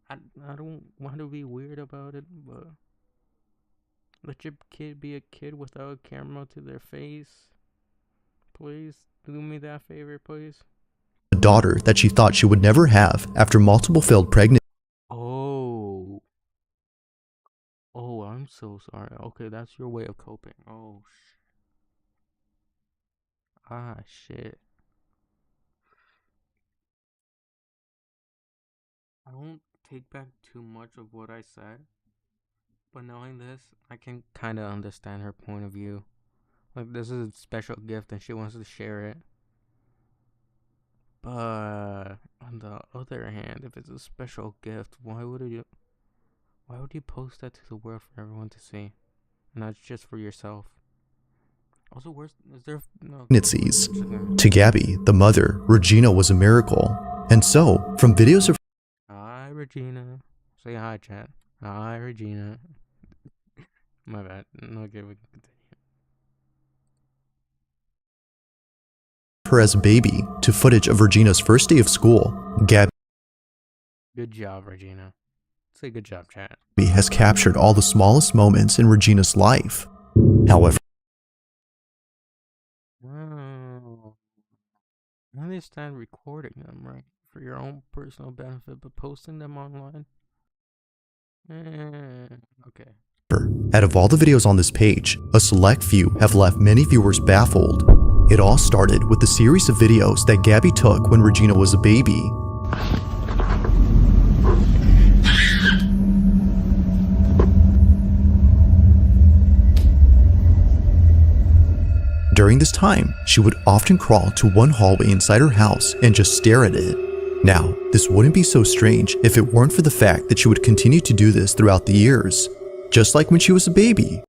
I don't want to be weird about it, but let your kid be a kid without a camera to their face. Please, do me that favor, please. daughter that she thought she would never have after multiple failed pregnancies. Oh, I'm so sorry. Okay, that's your way of coping. Oh, shit. I won't take back too much of what I said, but knowing this, I can kind of understand her point of view. Like, this is a special gift and she wants to share it. But on the other hand, if it's a special gift, why would you post that to the world for everyone to see, and not just for yourself? Also, is there no Pregnancies. To Gabby, the mother, Regina was a miracle. And so, from videos of Hi, Regina. Say hi, chat. Hi, Regina. My bad. Okay, we can continue. her as a baby to footage of Regina's first day of school, Gabby Good job, Regina. Say good job, chat. has captured all the smallest moments in Regina's life. However, Oh. I understand recording them, right? For your own personal benefit, but posting them online? Okay. out of all the videos on this page, a select few have left many viewers baffled. It all started with the series of videos that Gabby took when Regina was a baby. During this time, she would often crawl to one hallway inside her house and just stare at it. Now, this wouldn't be so strange if it weren't for the fact that she would continue to do this throughout the years, just like when she was a baby.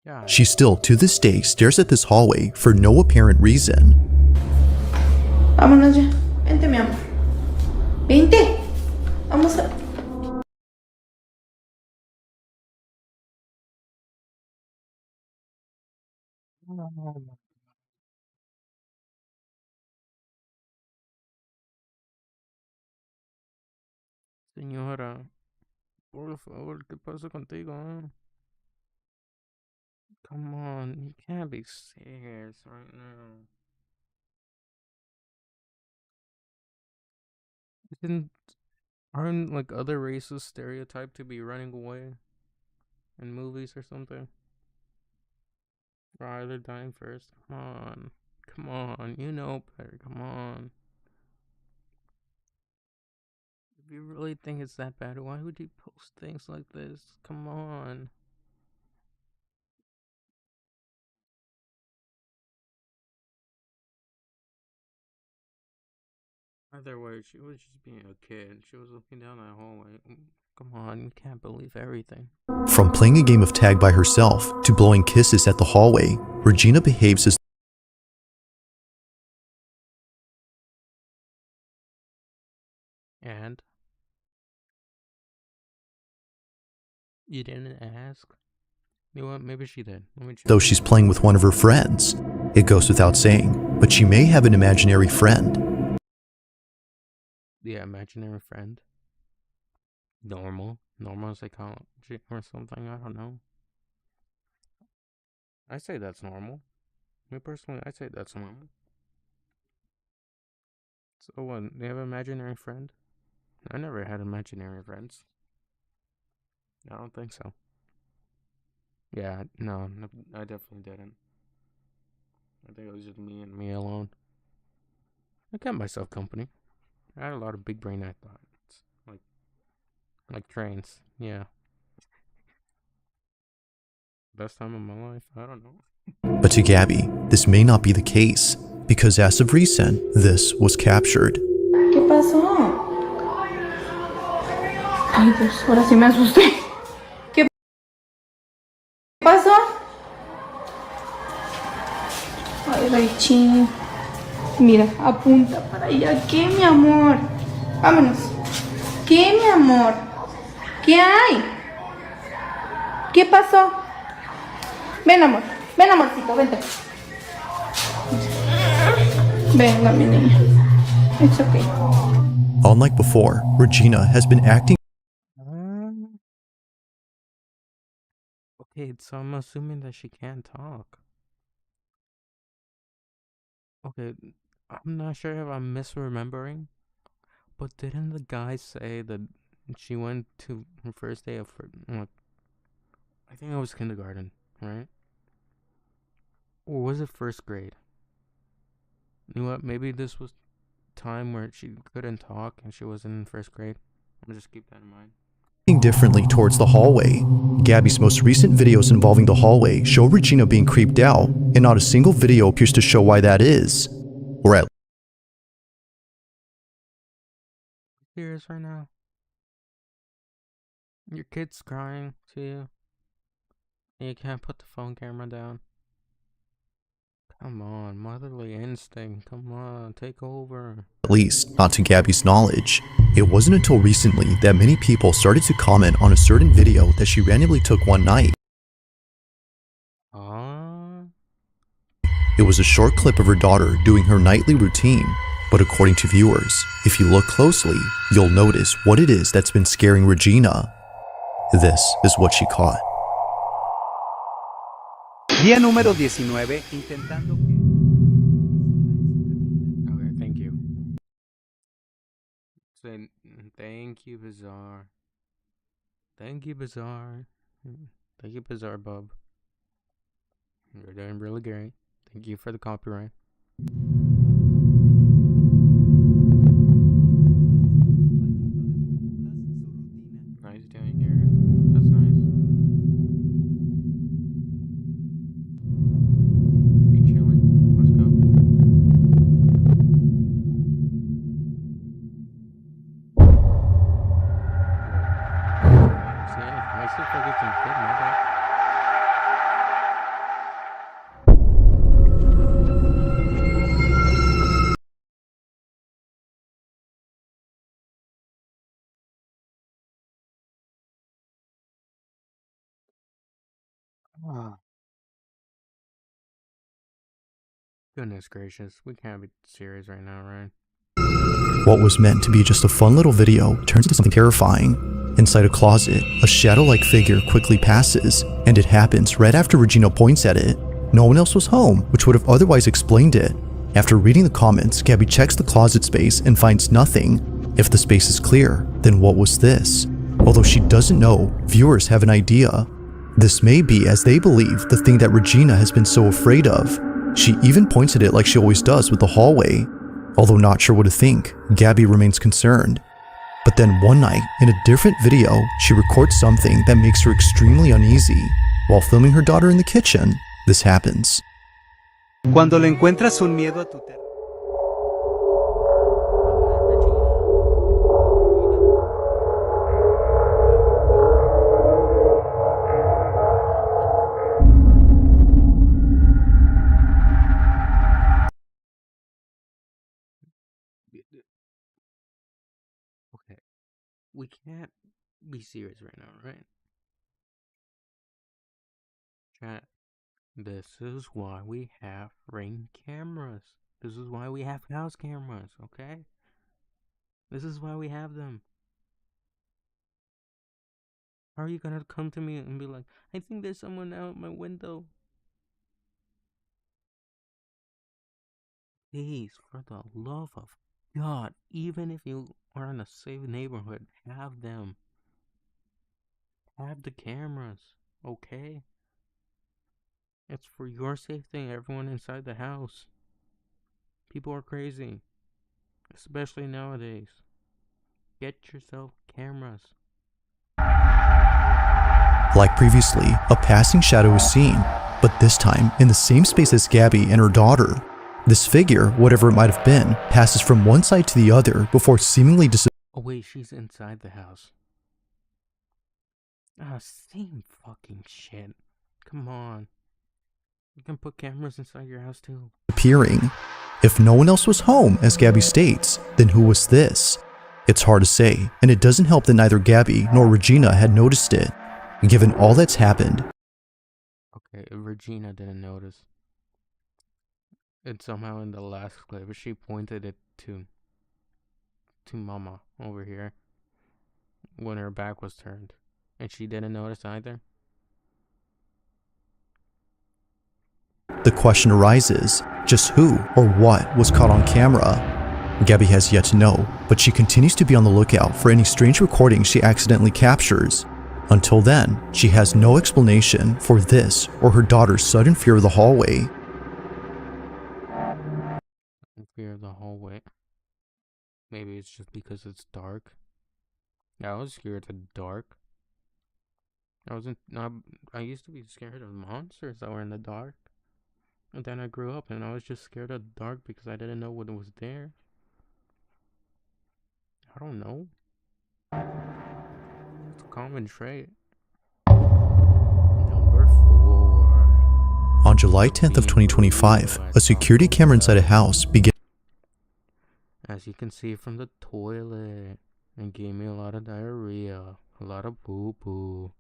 God. She still, to this day, stares at this hallway for no apparent reason. Vámonos ya. Vente, mi amor. Vente. Vamos a... Señora, por favor, ¿qué pasa contigo? Come on, you can't be serious right now. Isn't aren't like other races stereotyped to be running away in movies or something? Or either dying first. Come on, you know better. Come on. If you really think it's that bad, why would you post things like this? Come on. Either way, she was just being a kid. She was looking down that hallway. Come on, you can't believe everything. From playing a game of tag by herself to blowing kisses at the hallway, Regina behaves as And? You didn't ask? You know what? Maybe she did. Let me check. though she's playing with one of her friends. It goes without saying, but she may have an imaginary friend. Yeah, imaginary friend. Normal psychology or something. I don't know. I say that's normal. Me personally, I say that's normal. So what? You have an imaginary friend? I never had imaginary friends. I don't think so. Yeah, no, I definitely didn't. I think it was just me and me alone. I kept myself company. I had a lot of big brain thoughts. Like trains. Yeah. Best time of my life. I don't know. But to Gabby, this may not be the case, because as of recent, this was captured. ¿Qué pasó? Ay, Dios, ahora sí me asusté. ¿Qué pasó? Ay, Raichín. Mira, apunta para allá. ¿Qué, mi amor? Vámonos. ¿Qué, mi amor? ¿Qué hay? ¿Qué pasó? Ven, amor. Ven, amorcito, vente. Venga, mi niña. It's okay. Unlike before, Regina has been acting Okay, so I'm assuming that she can't talk. Okay, I'm not sure if I'm misremembering, but didn't the guy say that she went to her first day of I think it was kindergarten, right? Or was it first grade? You know what? Maybe this was time where she couldn't talk and she was in first grade. I'll just keep that in mind. differently towards the hallway. Gabby's most recent videos involving the hallway show Regina being creeped out, and not a single video appears to show why that is. Or at Serious right now? Your kid's crying to you. And you can't put the phone camera down. Come on, motherly instinct. Come on, take over. least, not to Gabby's knowledge. It wasn't until recently that many people started to comment on a certain video that she randomly took one night. It was a short clip of her daughter doing her nightly routine, but according to viewers, if you look closely, you'll notice what it is that's been scaring Regina. This is what she caught. Día número 19, intentando... Okay, thank you. Say thank you, Bizarre. Thank you, Bizarre. Thank you, Bizarre Bub. You're doing really great. Thank you for the copyright. Nice doing here. That's nice. go get some food, my bad. Ah, goodness gracious, we can't be serious right now, right? What was meant to be just a fun little video turns into something terrifying. Inside a closet, a shadow-like figure quickly passes, and it happens right after Regina points at it. No one else was home, which would have otherwise explained it. After reading the comments, Gabby checks the closet space and finds nothing. If the space is clear, then what was this? Although she doesn't know, viewers have an idea. This may be, as they believe, the thing that Regina has been so afraid of. She even points at it like she always does with the hallway. Although not sure what to think, Gabby remains concerned. But then one night, in a different video, she records something that makes her extremely uneasy. While filming her daughter in the kitchen, this happens. Cuando le encuentras un miedo a tu terror. Okay, we can't be serious right now, right? Chat. This is why we have Ring cameras. This is why we have house cameras, okay? This is why we have them. How are you gonna come to me and be like, I think there's someone out my window? Please, for the love of God, even if you are in a safe neighborhood, have them. Have the cameras, okay? It's for your safety, everyone inside the house. People are crazy, especially nowadays. Get yourself cameras. Like previously, a passing shadow is seen, but this time in the same space as Gabby and her daughter. This figure, whatever it might have been, passes from one side to the other before seemingly disappearing. Oh wait, she's inside the house. Ah, same fucking shit. Come on. You can put cameras inside your house too. If no one else was home, as Gabby states, then who was this? It's hard to say, and it doesn't help that neither Gabby nor Regina had noticed it. Given all that's happened, Okay, Regina didn't notice. And somehow in the last clip, she pointed it to Mama over here when her back was turned. And she didn't notice either. the question arises, just who or what was caught on camera? Gabby has yet to know, but she continues to be on the lookout for any strange recordings she accidentally captures. Until then, she has no explanation for this or her daughter's sudden fear of the hallway. Fear of the hallway. Maybe it's just because it's dark. Yeah, I was scared of the dark. I used to be scared of monsters that were in the dark. And then I grew up and I was just scared of the dark because I didn't know what was there. I don't know. It's a common trait. Number 4. On July 10th of 2025, a security camera inside a house begins As you can see from the toilet, it gave me a lot of diarrhea, a lot of poo-poo.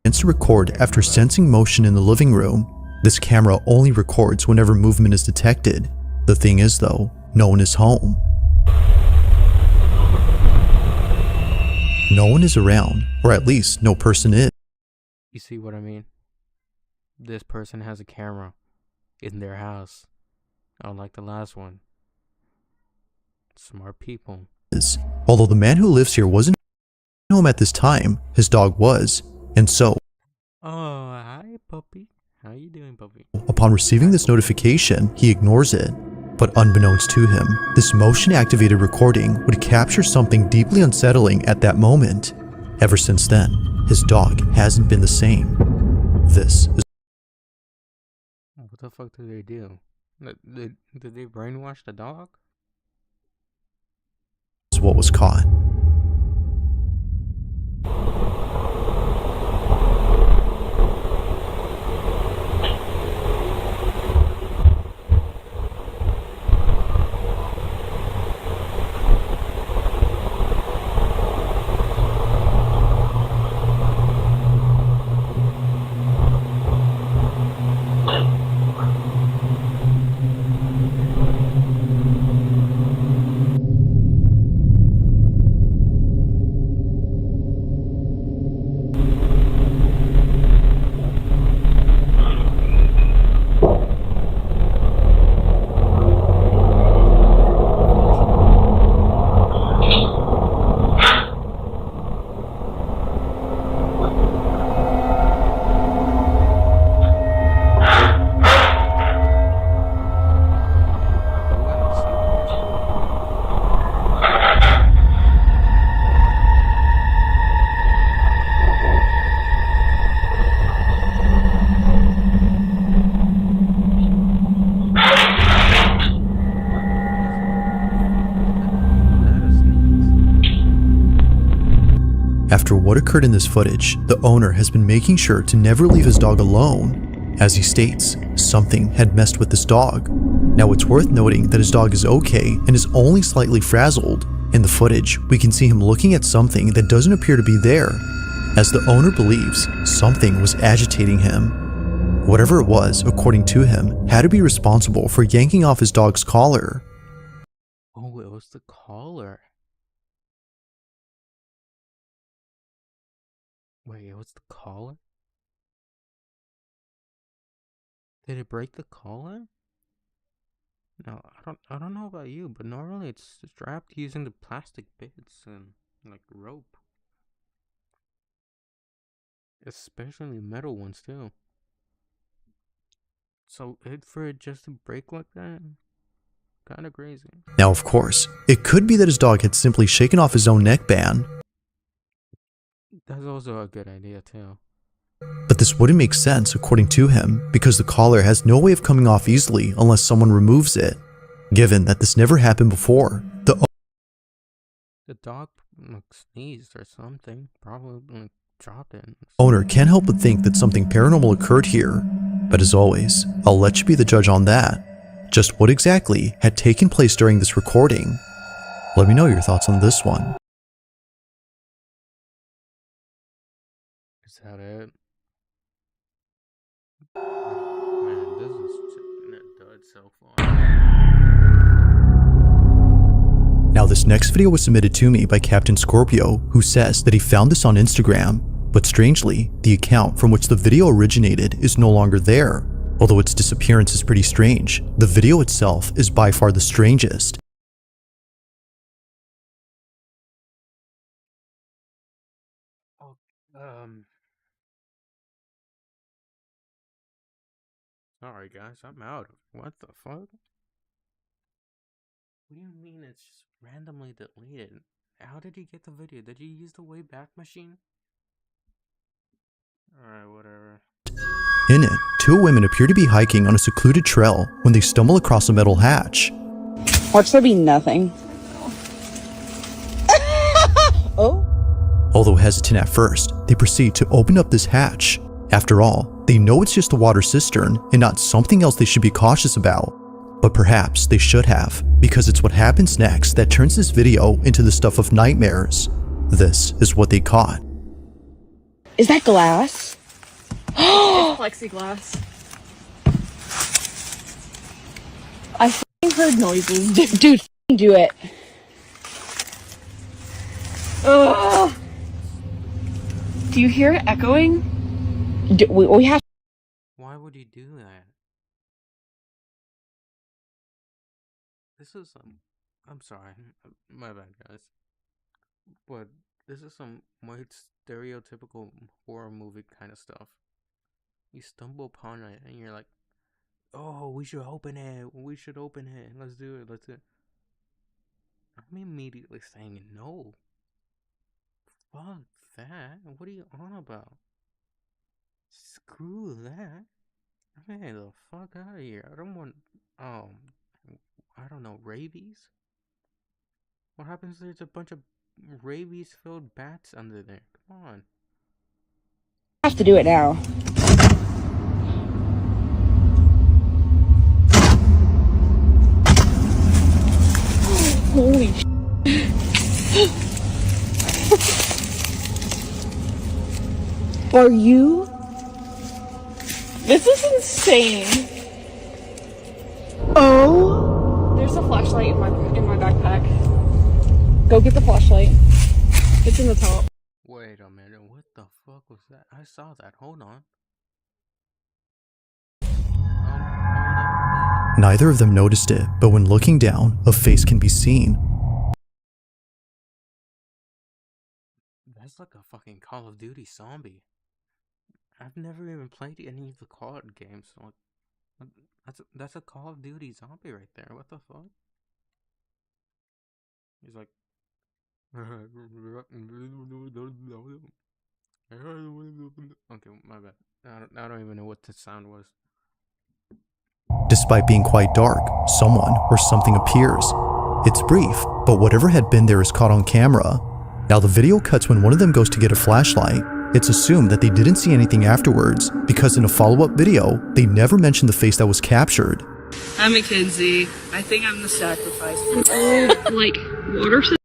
to record after sensing motion in the living room. This camera only records whenever movement is detected. The thing is though, no one is home. No one is around, or at least no person is. You see what I mean? This person has a camera in their house, unlike the last one. Smart people. Although the man who lives here wasn't home at this time, his dog was, and so, Oh, hi puppy. How you doing, puppy? upon receiving this notification, he ignores it. But unbeknownst to him, this motion-activated recording would capture something deeply unsettling at that moment. Ever since then, his dog hasn't been the same. This What the fuck did they do? Did they brainwash the dog? is what was caught. After what occurred in this footage, the owner has been making sure to never leave his dog alone. As he states, something had messed with this dog. Now it's worth noting that his dog is okay and is only slightly frazzled. In the footage, we can see him looking at something that doesn't appear to be there, as the owner believes something was agitating him. Whatever it was, according to him, had to be responsible for yanking off his dog's collar. Oh, it was the collar. Wait, it was the collar? Did it break the collar? No, I don't know about you, but normally it's strapped using the plastic bits and like rope. Especially metal ones too. So for it just to break like that, kind of crazy. Now, of course, it could be that his dog had simply shaken off his own neckband, That's also a good idea too. but this wouldn't make sense according to him because the collar has no way of coming off easily unless someone removes it. Given that this never happened before, The dog like sneezed or something, probably like dropped it. owner can't help but think that something paranormal occurred here. But as always, I'll let you be the judge on that. Just what exactly had taken place during this recording? Let me know your thoughts on this one. Is that it? Man, this is been a dud so far. Now this next video was submitted to me by Captain Scorpio, who says that he found this on Instagram, but strangely, the account from which the video originated is no longer there. Although its disappearance is pretty strange, the video itself is by far the strangest. Oh, sorry guys, I'm out. What the fuck? What do you mean it's just randomly deleted? How did you get the video? Did you use the Wayback Machine? Alright, whatever. In it, two women appear to be hiking on a secluded trail when they stumble across a metal hatch. Watch there be nothing. Oh. Although hesitant at first, they proceed to open up this hatch. After all, they know it's just a water cistern and not something else they should be cautious about. But perhaps they should have, because it's what happens next that turns this video into the stuff of nightmares. This is what they caught. Is that glass? It's plexiglass. I f***ing heard noises. Dude, f***ing do it. Ugh. Do you hear it echoing? We have. Why would you do that? This is I'm sorry, my bad guys. But this is some white stereotypical horror movie kind of stuff. You stumble upon it and you're like, oh, we should open it. We should open it. Let's do it. Let's do it. I'm immediately saying no. Fuck that. What are you on about? Screw that. Hey, the fuck out of here. I don't want, I don't know, rabies? What happens if there's a bunch of rabies-filled bats under there? Come on. Have to do it now. Holy sh**. Are you? This is insane. Oh. There's a flashlight in my backpack. Go get the flashlight. It's in the top. Wait a minute, what the fuck was that? I saw that, hold on. Neither of them noticed it, but when looking down, a face can be seen. That's like a fucking Call of Duty zombie. I've never even played any of the COD games, so like, that's a Call of Duty zombie right there. What the fuck? He's like, okay, my bad. I don't even know what the sound was. Despite being quite dark, someone or something appears. It's brief, but whatever had been there is caught on camera. Now the video cuts when one of them goes to get a flashlight. It's assumed that they didn't see anything afterwards because in a follow-up video, they never mentioned the face that was captured. I'm Mackenzie. I think I'm the sacrifice. Like, water system?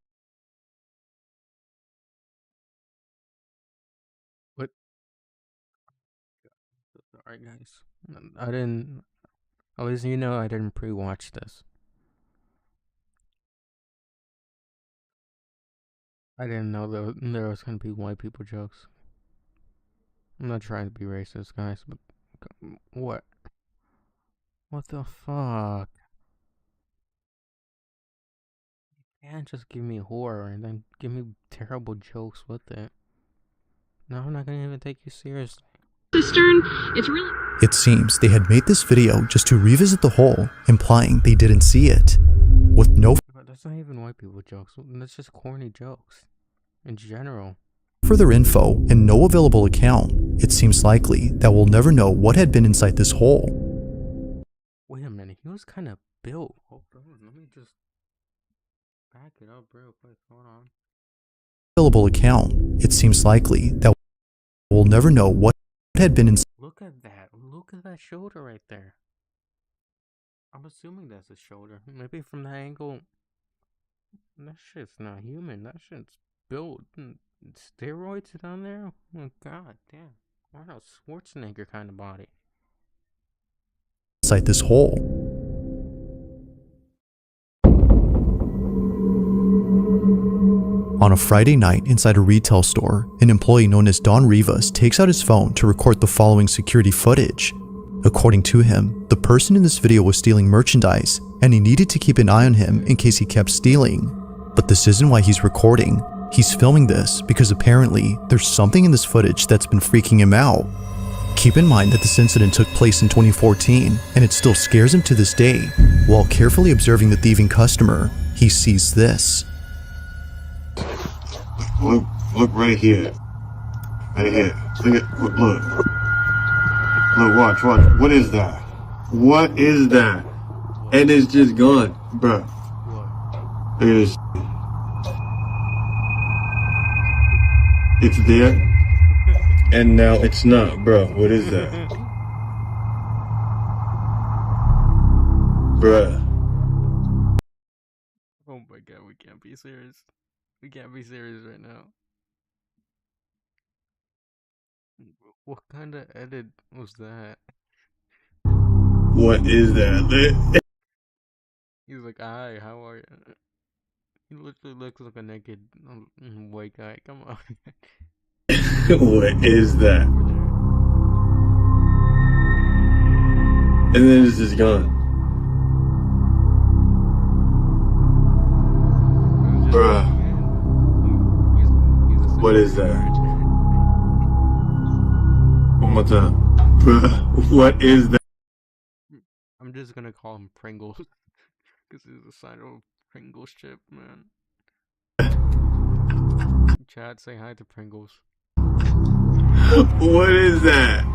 What? Sorry, guys. I didn't. At least you know I didn't pre-watch this. I didn't know there was gonna be white people jokes. I'm not trying to be racist, guys, but what? What the fuck? You can't just give me horror and then give me terrible jokes with it. No, I'm not gonna even take you seriously. Cistern? It's really. It seems they had made this video just to revisit the hole, implying they didn't see it. With no But that's not even white people jokes. That's just corny jokes. In general. further info and no available account, it seems likely that we'll never know what had been inside this hole. Wait a minute, he was kind of built. Hold on, let me just back it up real quick. Hold on. Available account, it seems likely that we'll never know what had been inside. Look at that. Look at that shoulder right there. I'm assuming that's a shoulder. Maybe from that angle. That shit's not human. That shit's built. Steroids down there? Oh, god damn. Arnold Schwarzenegger kind of body. Inside this hole. On a Friday night inside a retail store, an employee known as Don Rivas takes out his phone to record the following security footage. According to him, the person in this video was stealing merchandise, and he needed to keep an eye on him in case he kept stealing. But this isn't why he's recording. He's filming this because apparently there's something in this footage that's been freaking him out. Keep in mind that this incident took place in 2014, and it still scares him to this day. While carefully observing the thieving customer, he sees this. Look right here. Right here. Look, watch. What is that? What is that? And it's just gone, bro. It's there, and now it's not, bro. What is that? Bruh. Oh my god, we can't be serious. We can't be serious right now. What kind of edit was that? What is that? He's like, hi, how are you? He literally looks like a naked white guy. Come on. What is that? And then it's just gone. Bruh. What is that? One more time. Bruh. What is that? I'm just gonna call him Pringles. Because he's a sign of Pringles chip, man. Chad, say hi to Pringles. What is that?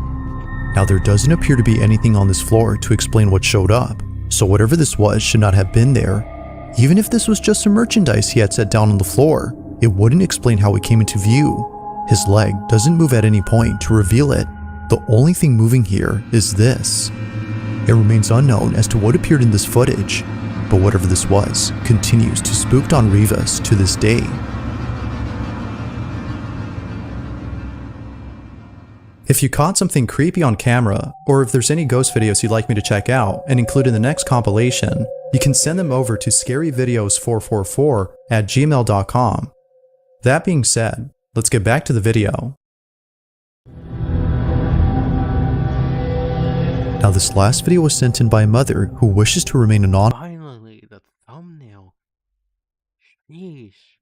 Now there doesn't appear to be anything on this floor to explain what showed up, so whatever this was should not have been there. Even if this was just some merchandise he had set down on the floor, it wouldn't explain how it came into view. His leg doesn't move at any point to reveal it. The only thing moving here is this. It remains unknown as to what appeared in this footage, but whatever this was continues to spook Don Rivas to this day. If you caught something creepy on camera, or if there's any ghost videos you'd like me to check out and include in the next compilation, you can send them over to scaryvideos444@gmail.com. That being said, let's get back to the video. Now this last video was sent in by a mother who wishes to remain anonymous. Finally, the thumbnail. Sheesh.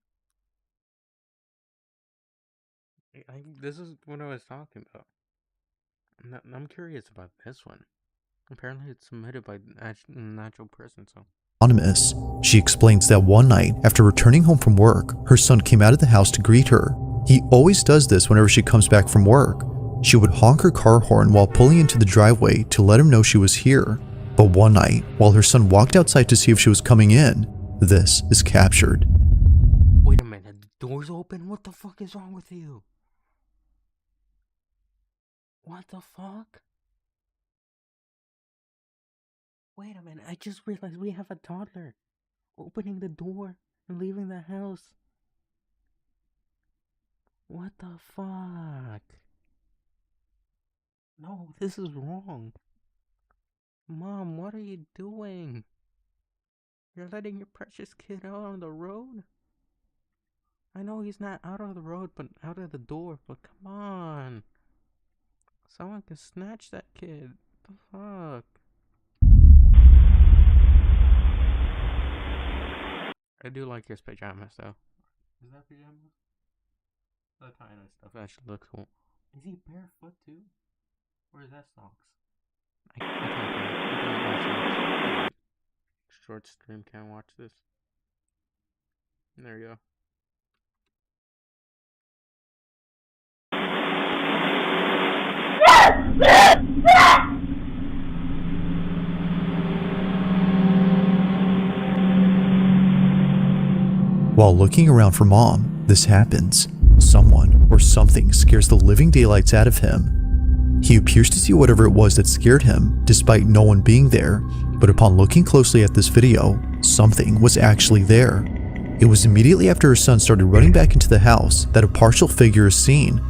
This is what I was talking about. I'm curious about this one. Apparently it's submitted by an actual person, so. She explains that one night, after returning home from work, her son came out of the house to greet her. He always does this whenever she comes back from work. She would honk her car horn while pulling into the driveway to let him know she was here. But one night, while her son walked outside to see if she was coming in, this is captured. Wait a minute, the door's open? fuck is wrong with you? What the fuck? Wait a minute, I just realized we have a toddler opening the door and leaving the house. What the fuck? No, this is wrong. Mom, what are you doing? You're letting your precious kid out on the road? I know he's not out of the road, but out of the door, but come on. Someone can snatch that kid. What the fuck? I do like his pajamas, though. Is that pajamas? The tie-dye stuff actually looks cool. Is he barefoot, too? Or is that socks? I can't watch short stream, can't watch this. There you go. While looking around for Mom, this happens. Someone or something scares the living daylights out of him. He appears to see whatever it was that scared him, despite no one being there, but upon looking closely at this video, something was actually there. It was immediately after her son started running back into the house that a partial figure is seen.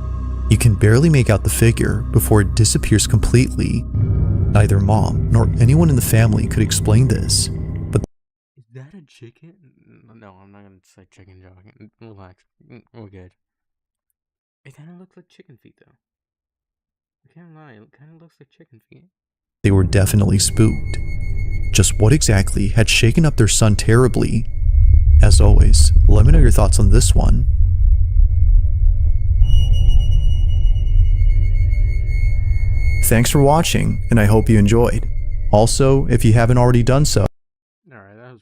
You can barely make out the figure before it disappears completely. Neither Mom nor anyone in the family could explain this, but is that a chicken? No, I'm not gonna say chicken joke. Relax, we're good. It kind of looks like chicken feet, though. I can't lie, it kind of looks like chicken feet. They were definitely spooked. Just what exactly had shaken up their son terribly? As always, let me know your thoughts on this one. Thanks for watching, and I hope you enjoyed. Also, if you haven't already done so, Alright, that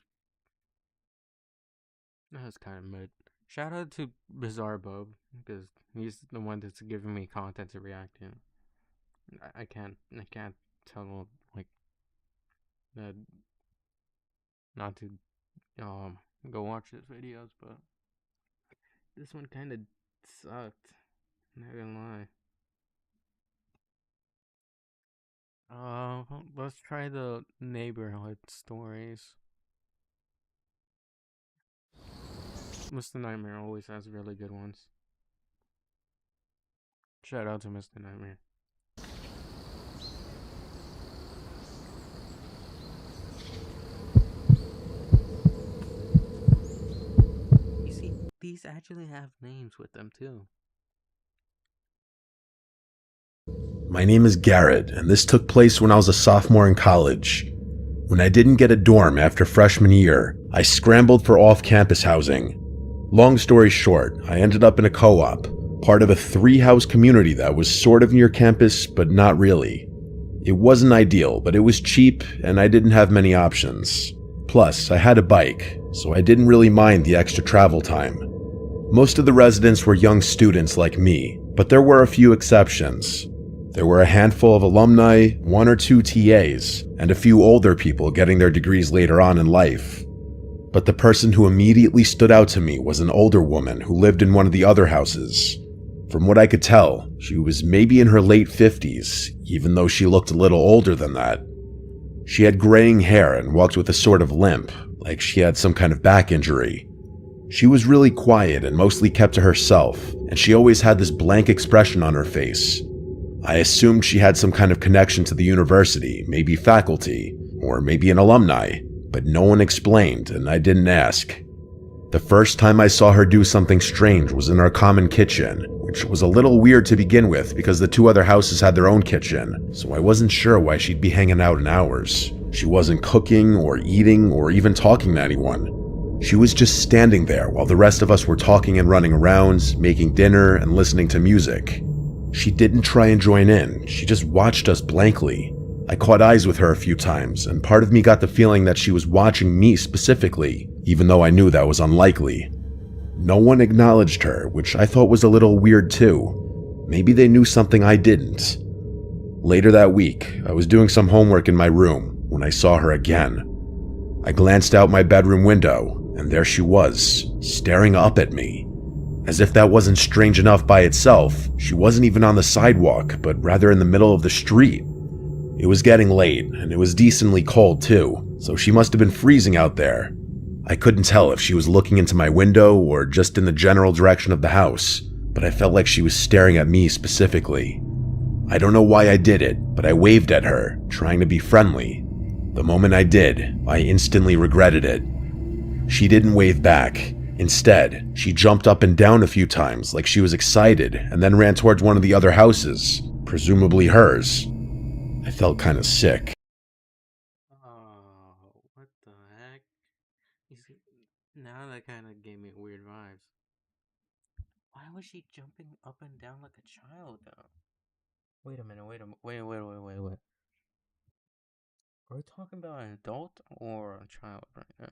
was kind of mid. Shout out to Bizarre Bob, because he's the one that's giving me content to react to. I can't tell, like, that not to go watch his videos, but this one kind of sucked, not gonna lie. Let's try the neighborhood stories. Mr. Nightmare always has really good ones. Shout out to Mr. Nightmare. You see, these actually have names with them too. My name is Garrett, and this took place when I was a sophomore in college. When I didn't get a dorm after freshman year, I scrambled for off-campus housing. Long story short, I ended up in a co-op, part of a 3-house community that was sort of near campus, but not really. It wasn't ideal, but it was cheap, and I didn't have many options. Plus, I had a bike, so I didn't really mind the extra travel time. Most of the residents were young students like me, but there were a few exceptions. There were a handful of alumni, 1 or 2 TAs, and a few older people getting their degrees later on in life. But the person who immediately stood out to me was an older woman who lived in one of the other houses. From what I could tell, she was maybe in her late 50s, even though she looked a little older than that. She had graying hair and walked with a sort of limp, like she had some kind of back injury. She was really quiet and mostly kept to herself, and she always had this blank expression on her face. I assumed she had some kind of connection to the university, maybe faculty, or maybe an alumni, but no one explained, and I didn't ask. The first time I saw her do something strange was in our common kitchen, which was a little weird to begin with because the 2 other houses had their own kitchen, so I wasn't sure why she'd be hanging out in ours. She wasn't cooking or eating or even talking to anyone. She was just standing there while the rest of us were talking and running around, making dinner and listening to music. She didn't try and join in, she just watched us blankly. I caught eyes with her a few times, and part of me got the feeling that she was watching me specifically, even though I knew that was unlikely. No one acknowledged her, which I thought was a little weird too. Maybe they knew something I didn't. Later that week, I was doing some homework in my room when I saw her again. I glanced out my bedroom window, and there she was, staring up at me. As if that wasn't strange enough by itself, she wasn't even on the sidewalk, but rather in the middle of the street. It was getting late, and it was decently cold too, so she must have been freezing out there. I couldn't tell if she was looking into my window or just in the general direction of the house, but I felt like she was staring at me specifically. I don't know why I did it, but I waved at her, trying to be friendly. The moment I did, I instantly regretted it. She didn't wave back. Instead, she jumped up and down a few times like she was excited and then ran towards one of the other houses, presumably hers. I felt kind of sick. Oh, what the heck? You see, now that kind of gave me weird vibes. Why was she jumping up and down like a child, though? Wait a minute, wait. Are we talking about an adult or a child right now?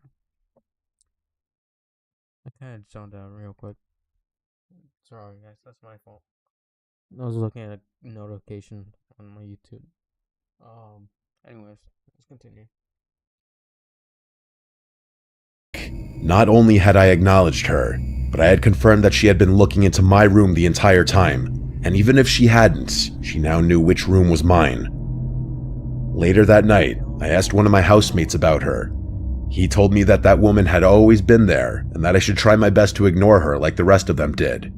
I kind of zoned out real quick. Sorry, guys, that's my fault. I was looking at a notification on my YouTube. Anyways, let's continue. Not only had I acknowledged her, but I had confirmed that she had been looking into my room the entire time, and even if she hadn't, she now knew which room was mine. Later that night, I asked one of my housemates about her. He told me that that woman had always been there, and that I should try my best to ignore her like the rest of them did.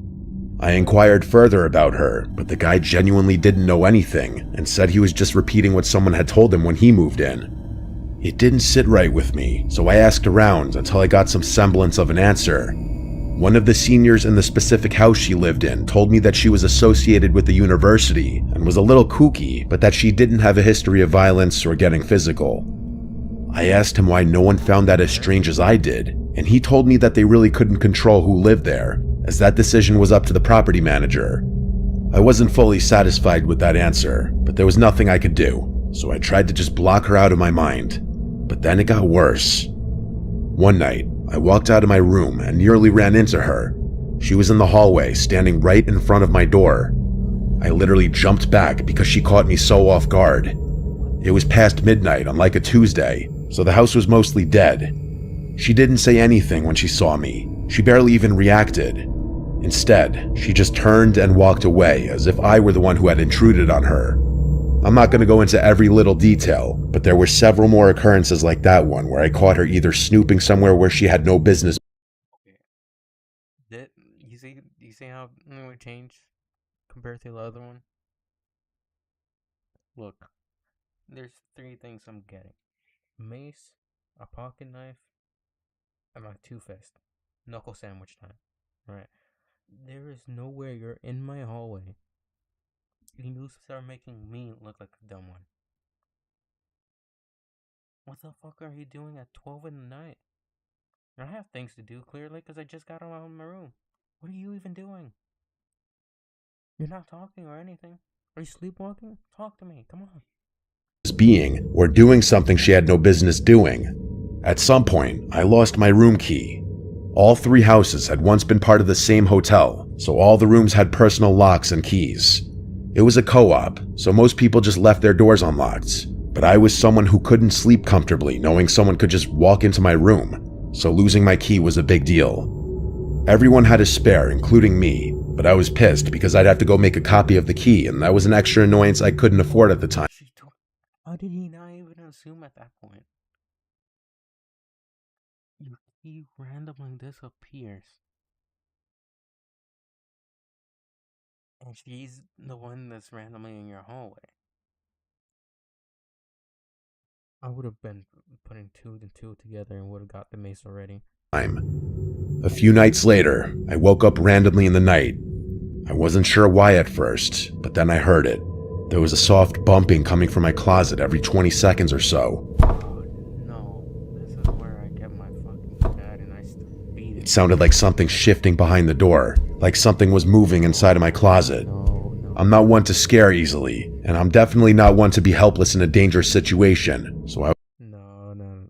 I inquired further about her, but the guy genuinely didn't know anything, and said he was just repeating what someone had told him when he moved in. It didn't sit right with me, so I asked around until I got some semblance of an answer. One of the seniors in the specific house she lived in told me that she was associated with the university and was a little kooky, but that she didn't have a history of violence or getting physical. I asked him why no one found that as strange as I did, and he told me that they really couldn't control who lived there, as that decision was up to the property manager. I wasn't fully satisfied with that answer, but there was nothing I could do, so I tried to just block her out of my mind. But then it got worse. One night, I walked out of my room and nearly ran into her. She was in the hallway, standing right in front of my door. I literally jumped back because she caught me so off guard. It was past midnight on like a Tuesday, so the house was mostly dead. She didn't say anything when she saw me. She barely even reacted. Instead, she just turned and walked away as if I were the one who had intruded on her. I'm not going to go into every little detail, but there were several more occurrences like that one where I caught her either snooping somewhere where she had no business. Okay. You see how it changed compared to the other one? Look, there's three things I'm getting: mace, a pocket knife, and my two-fist. Knuckle sandwich time. Right. There is nowhere you're in my hallway and you start making me look like a dumb one. What the fuck are you doing at 12 in the night? I have things to do, clearly, because I just got out of my room. What are you even doing? You're not talking or anything. Are you sleepwalking? Talk to me, come on. Being or doing something she had no business doing. At some point, I lost my room key. All three houses had once been part of the same hotel, so all the rooms had personal locks and keys. It was a co-op, so most people just left their doors unlocked, but I was someone who couldn't sleep comfortably knowing someone could just walk into my room, so losing my key was a big deal. Everyone had a spare, including me, but I was pissed because I'd have to go make a copy of the key, and that was an extra annoyance I couldn't afford at the time. How did he not even assume at that point? Your key randomly disappears. And she's the one that's randomly in your hallway. I would have been putting two and two together and would have got the mace already. A few nights later, I woke up randomly in the night. I wasn't sure why at first, but then I heard it. There was a soft bumping coming from my closet every 20 seconds or so. No, this is where I get my fucking bed and I still beat it. It sounded like something shifting behind the door, like something was moving inside of my closet. I'm not one to scare easily, and I'm definitely not one to be helpless in a dangerous situation, so I... No.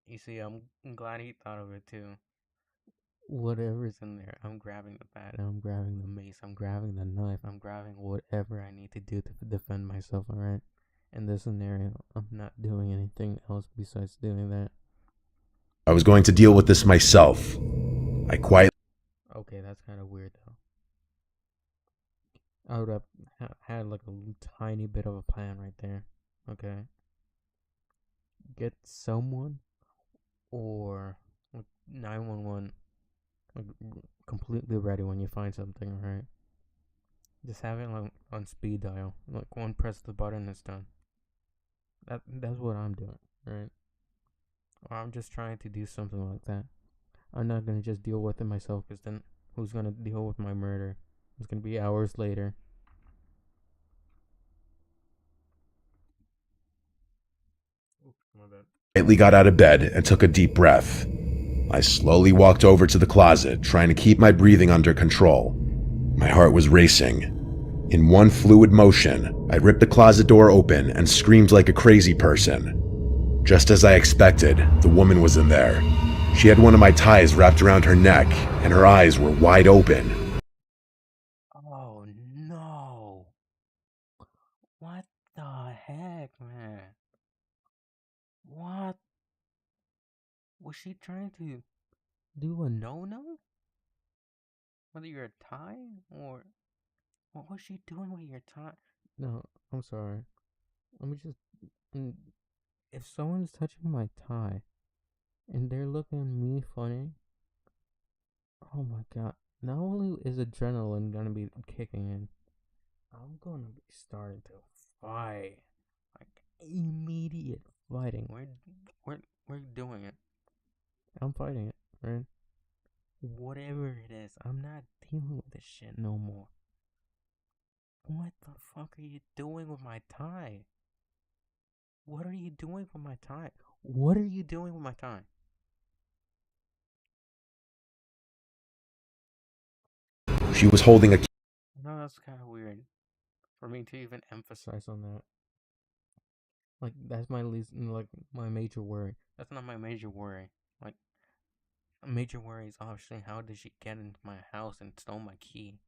You see, I'm glad he thought of it too. Whatever's in there, I'm grabbing the bat, I'm grabbing the mace, I'm grabbing the knife, I'm grabbing whatever I need to do to defend myself, alright? In this scenario, I'm not doing anything else besides doing that. I was going to deal with this myself. I quietly... Okay, that's kind of weird though. I would have had like a tiny bit of a plan right there. Okay, get someone or like 911 like completely ready when you find something, right? Just have it like on speed dial. Like one press of the button, it's done. That's what I'm doing, right? Or I'm just trying to do something like that. I'm not gonna just deal with it myself, because then who's gonna deal with my murder? It's gonna be hours later. Oops, my bad. Quietly got out of bed and took a deep breath. I slowly walked over to the closet, trying to keep my breathing under control. My heart was racing. In one fluid motion, I ripped the closet door open and screamed like a crazy person. Just as I expected, the woman was in there. She had one of my ties wrapped around her neck, and her eyes were wide open. Oh no! What the heck, man? What? Was she trying to do a no-no? Whether you're a tie or what was she doing with your tie? No, I'm sorry. Let me just. mm, If someone's touching my tie and they're looking at me funny, oh my god. Not only is adrenaline gonna be kicking in, I'm gonna be starting to fight. Like immediate fighting. We're doing it. I'm fighting it, right? Whatever it is, I'm not dealing with this shit no more. What the fuck are you doing with my tie? What are you doing with my tie? What are you doing with my tie? She was holding a No, that's kind of weird for me to even emphasize on that. Like, that's my least, like, my major worry. That's not my major worry. Like, a major worry is obviously how did she get into my house and stole my key,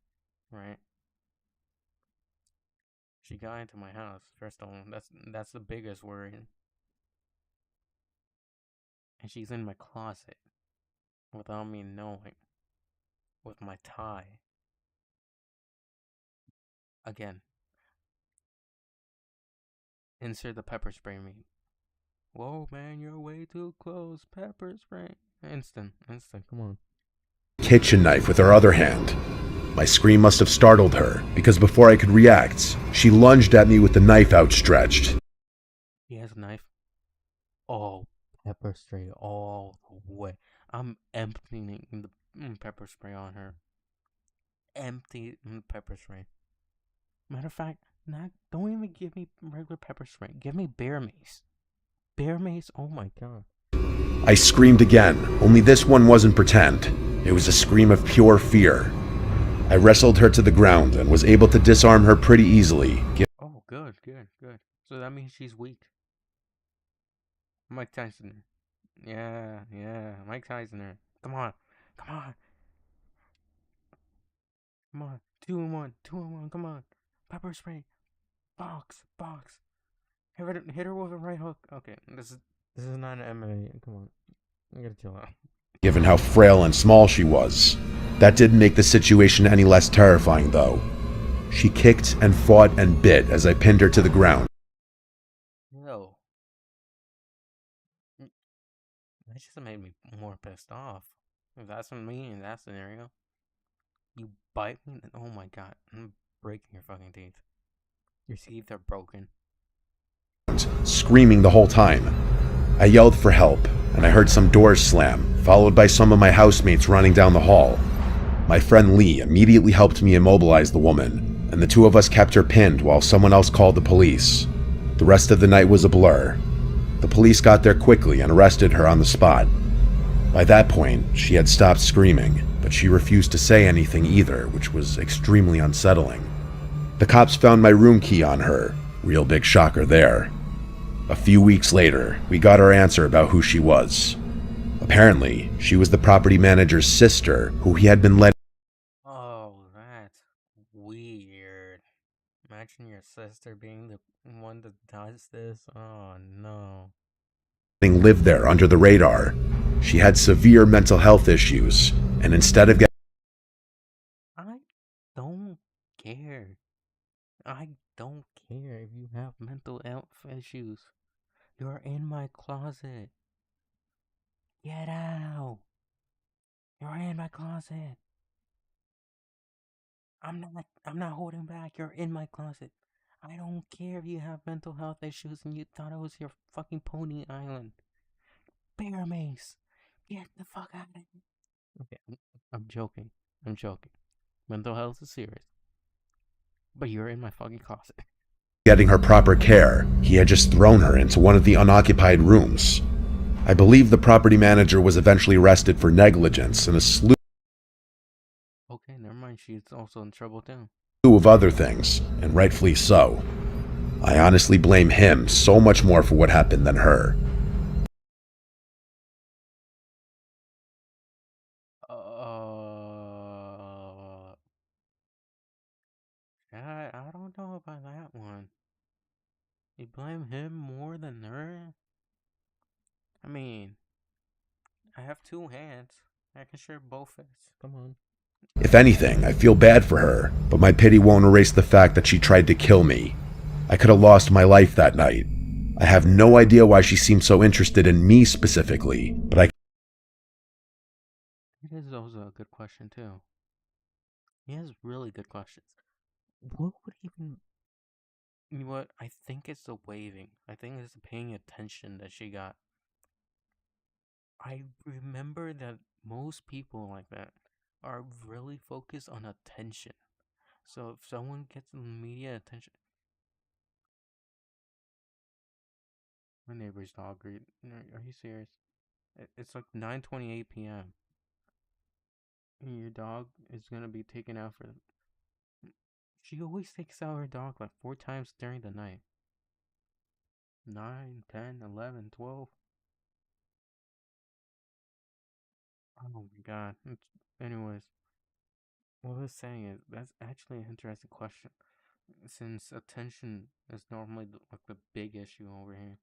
right? She got into my house, first of all. That's the biggest worry. And she's in my closet without me knowing with my tie. Again, insert the pepper spray meme. Whoa, man, you're way too close. Pepper spray. Instant, come on. kitchen knife with her other hand. My scream must have startled her, because before I could react, she lunged at me with the knife outstretched. He has a knife. Oh, pepper spray all the way. I'm emptying the pepper spray on her. Empty pepper spray. Matter of fact, don't even give me regular pepper spray. Give me bear mace. Bear mace, oh my god. I screamed again, only this one wasn't pretend. It was a scream of pure fear. I wrestled her to the ground and was able to disarm her pretty easily. Oh, good. So that means she's weak. Mike Tyson. Yeah, Mike Tyson. Come on. 2-in-1, come on. Pepper spray. Box. Hit her with a right hook. Okay, this is not an MMA. Come on. I gotta chill out. Given how frail and small she was. That didn't make the situation any less terrifying, though. She kicked and fought and bit as I pinned her to the ground. Yo. That just made me more pissed off. If that's me in that scenario, you bite me, oh my god, I'm breaking your fucking teeth. Your teeth are broken. Screaming the whole time. I yelled for help, and I heard some doors slam, followed by some of my housemates running down the hall. My friend Lee immediately helped me immobilize the woman, and the two of us kept her pinned while someone else called the police. The rest of the night was a blur. The police got there quickly and arrested her on the spot. By that point, she had stopped screaming, but she refused to say anything either, which was extremely unsettling. The cops found my room key on her. Real big shocker there. A few weeks later, we got our answer about who she was. Apparently, she was the property manager's sister, who he had been letting Oh, that's weird. Imagine your sister being the one that does this. Oh no. live there under the radar. She had severe mental health issues, and instead of getting care. I don't care if you have mental health issues. You're in my closet. Get out. You're in my closet. I'm not holding back. You're in my closet. I don't care if you have mental health issues and you thought it was your fucking Pony Island. Bear Mace. Get the fuck out of here. Okay, I'm joking. I'm joking. Mental health is serious. But you're in my fucking closet. Getting her proper care, he had just thrown her into one of the unoccupied rooms. I believe the property manager was eventually arrested for negligence and a slew Okay, never mind. She's also in trouble too. of other things, and rightfully so. I honestly blame him so much more for what happened than her. I don't know about that one. You blame him more than her? I mean, I have two hands. I can share both fists. Come on. If anything, I feel bad for her, but my pity won't erase the fact that she tried to kill me. I could have lost my life that night. I have no idea why she seemed so interested in me specifically, but It is also a good question too. He has really good questions. What would even... You know what? I think it's the waving. I think it's the paying attention that she got. I remember that most people like that are really focused on attention. So if someone gets media attention... My neighbor's dog. Are you serious? It's like 9:28 p.m. And your dog is gonna be taken out for... She always takes out her dog like 4 times during the night. 9, 10, 11, 12. Oh my god. Anyways, what I was saying is that's actually an interesting question. Since attention is normally like the big issue over here.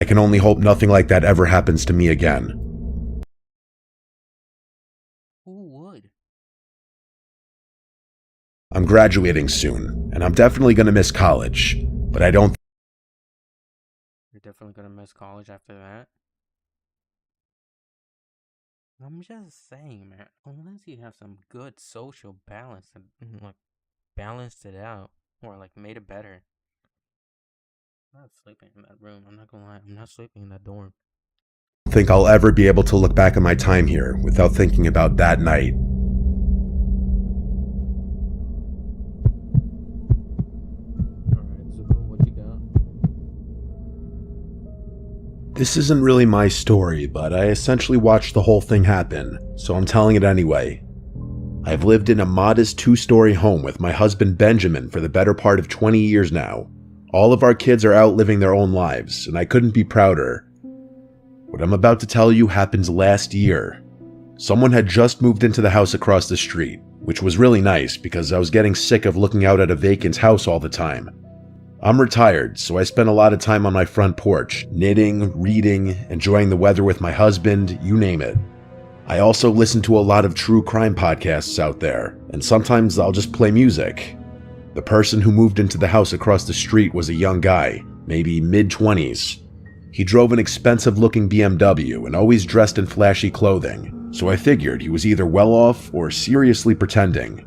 I can only hope nothing like that ever happens to me again. Who would? I'm graduating soon, and I'm definitely going to miss college, but I don't You're definitely gonna miss college after that? I'm just saying, man. Unless you have some good social balance and like balanced it out or like made it better. I'm not sleeping in that room. I'm not gonna lie. I'm not sleeping in that dorm. think I'll ever be able to look back on my time here without thinking about that night. Alright, so what you got? This isn't really my story, but I essentially watched the whole thing happen, so I'm telling it anyway. I've lived in a modest 2-story home with my husband Benjamin for the better part of 20 years now. All of our kids are out living their own lives, and I couldn't be prouder. What I'm about to tell you happened last year. Someone had just moved into the house across the street, which was really nice because I was getting sick of looking out at a vacant house all the time. I'm retired, so I spend a lot of time on my front porch, knitting, reading, enjoying the weather with my husband, you name it. I also listen to a lot of true crime podcasts out there, and sometimes I'll just play music. The person who moved into the house across the street was a young guy, maybe mid-20s. He drove an expensive-looking BMW and always dressed in flashy clothing, so I figured he was either well-off or seriously pretending.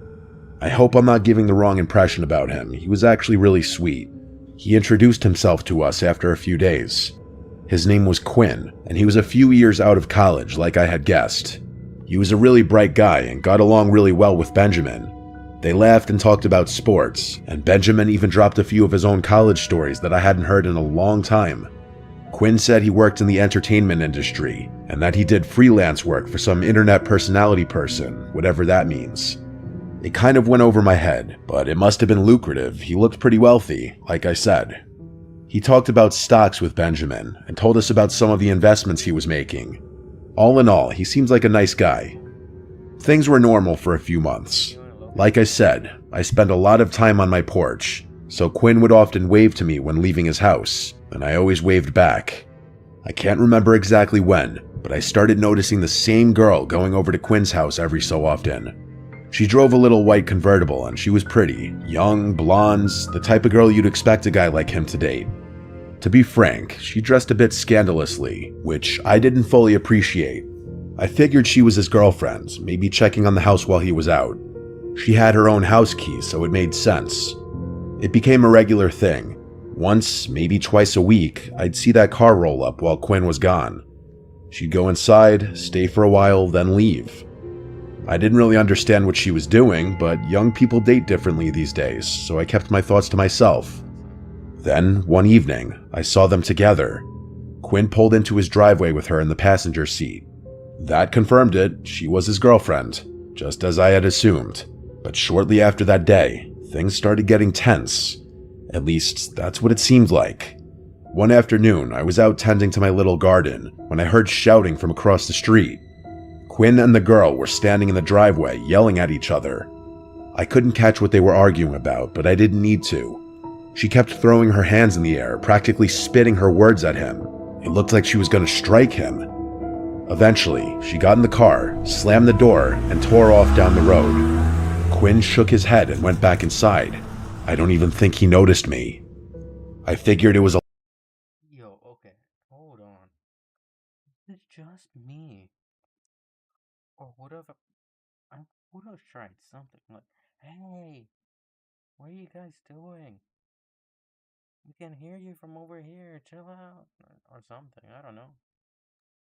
I hope I'm not giving the wrong impression about him. He was actually really sweet. He introduced himself to us after a few days. His name was Quinn, and he was a few years out of college, like I had guessed. He was a really bright guy and got along really well with Benjamin. They laughed and talked about sports, and Benjamin even dropped a few of his own college stories that I hadn't heard in a long time. Quinn said he worked in the entertainment industry, and that he did freelance work for some internet personality person, whatever that means. It kind of went over my head, but it must have been lucrative. He looked pretty wealthy, like I said. He talked about stocks with Benjamin, and told us about some of the investments he was making. All in all, he seems like a nice guy. Things were normal for a few months. Like I said, I spent a lot of time on my porch, so Quinn would often wave to me when leaving his house, and I always waved back. I can't remember exactly when, but I started noticing the same girl going over to Quinn's house every so often. She drove a little white convertible and she was pretty. Young, blonde, the type of girl you'd expect a guy like him to date. To be frank, she dressed a bit scandalously, which I didn't fully appreciate. I figured she was his girlfriend, maybe checking on the house while he was out. She had her own house key, so it made sense. It became a regular thing. Once, maybe twice a week, I'd see that car roll up while Quinn was gone. She'd go inside, stay for a while, then leave. I didn't really understand what she was doing, but young people date differently these days, so I kept my thoughts to myself. Then, one evening, I saw them together. Quinn pulled into his driveway with her in the passenger seat. That confirmed it, she was his girlfriend, just as I had assumed. But shortly after that day, things started getting tense. At least, that's what it seemed like. One afternoon, I was out tending to my little garden when I heard shouting from across the street. Quinn and the girl were standing in the driveway, yelling at each other. I couldn't catch what they were arguing about, but I didn't need to. She kept throwing her hands in the air, practically spitting her words at him. It looked like she was going to strike him. Eventually, she got in the car, slammed the door, and tore off down the road. Quinn shook his head and went back inside. I don't even think he noticed me. I figured it was a Yo, okay, hold on. It's just me. Or would I would have tried something like, hey, what are you guys doing? We can hear you from over here, chill out, or something, I don't know.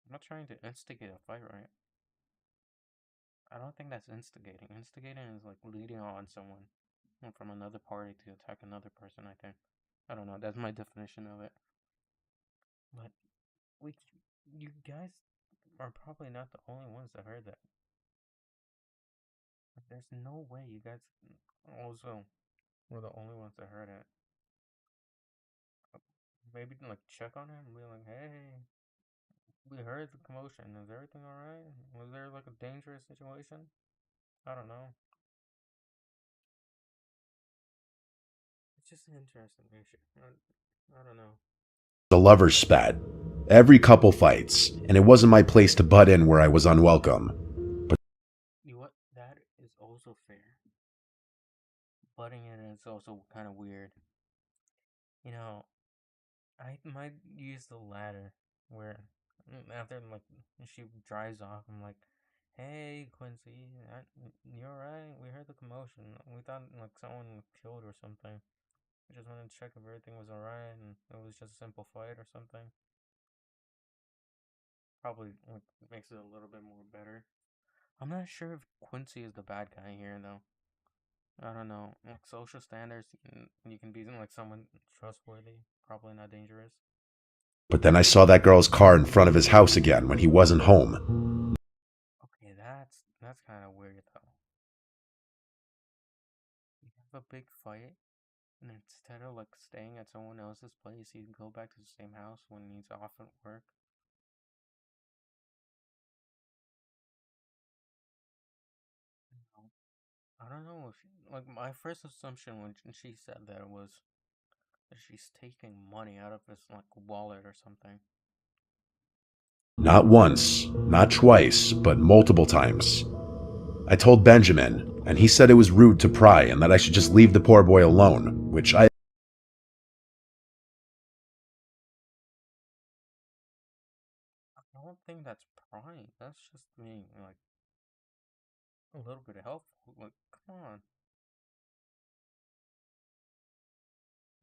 I'm not trying to instigate a fight, right? I don't think that's instigating. Instigating is like leading on someone from another party to attack another person, I think. I don't know, that's my definition of it. But we, you guys are probably not the only ones that heard that. There's no way you guys also were the only ones that heard it. Maybe like check on him and be like, hey, we heard the commotion. Is everything alright? Was there like a dangerous situation? I don't know. It's just an interesting issue. I don't know. lover's spat. Every couple fights, and it wasn't my place to butt in where I was unwelcome. You know what? That is also fair. Butting in is also kind of weird. You know, I might use the latter where after like she drives off, I'm like, "Hey, Quincy, you alright? We heard the commotion. We thought like someone was killed or something. We just wanted to check if everything was alright and it was just a simple fight or something." Probably like makes it a little bit more better. I'm not sure if Quincy is the bad guy here though. I don't know. Like social standards, you can be like someone trustworthy, probably not dangerous. But then I saw that girl's car in front of his house again when he wasn't home. Okay, that's kind of weird though. You have a big fight, and instead of like staying at someone else's place, you go back to the same house when he's off at work. You know, I don't know if like my first assumption when she said that was that she's taking money out of his like wallet or something. Not once, not twice, but multiple times. I told Benjamin, and he said it was rude to pry and that I should just leave the poor boy alone, which I don't think that's prying. That's just being like a little bit helpful. Like, come on.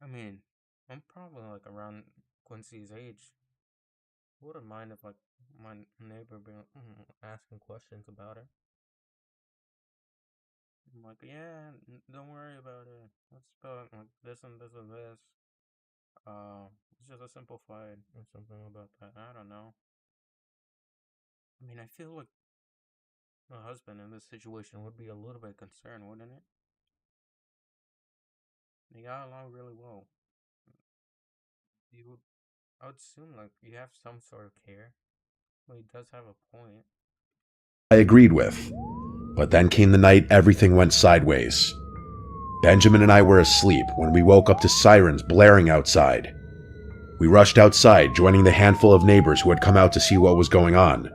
I mean, I'm probably like around Quincy's age. Wouldn't mind if like my neighbor be asking questions about it. I'm like, yeah, don't worry about it. Let's about like this and this and this. It's just a simple fight or something about that. I don't know. I mean, I feel like my husband in this situation would be a little bit concerned, wouldn't it? They got along really well. You would, I would assume like you have some sort of care. Well, he does have a point. agreed with. But then came the night everything went sideways. Benjamin and I were asleep when we woke up to sirens blaring outside. We rushed outside, joining the handful of neighbors who had come out to see what was going on.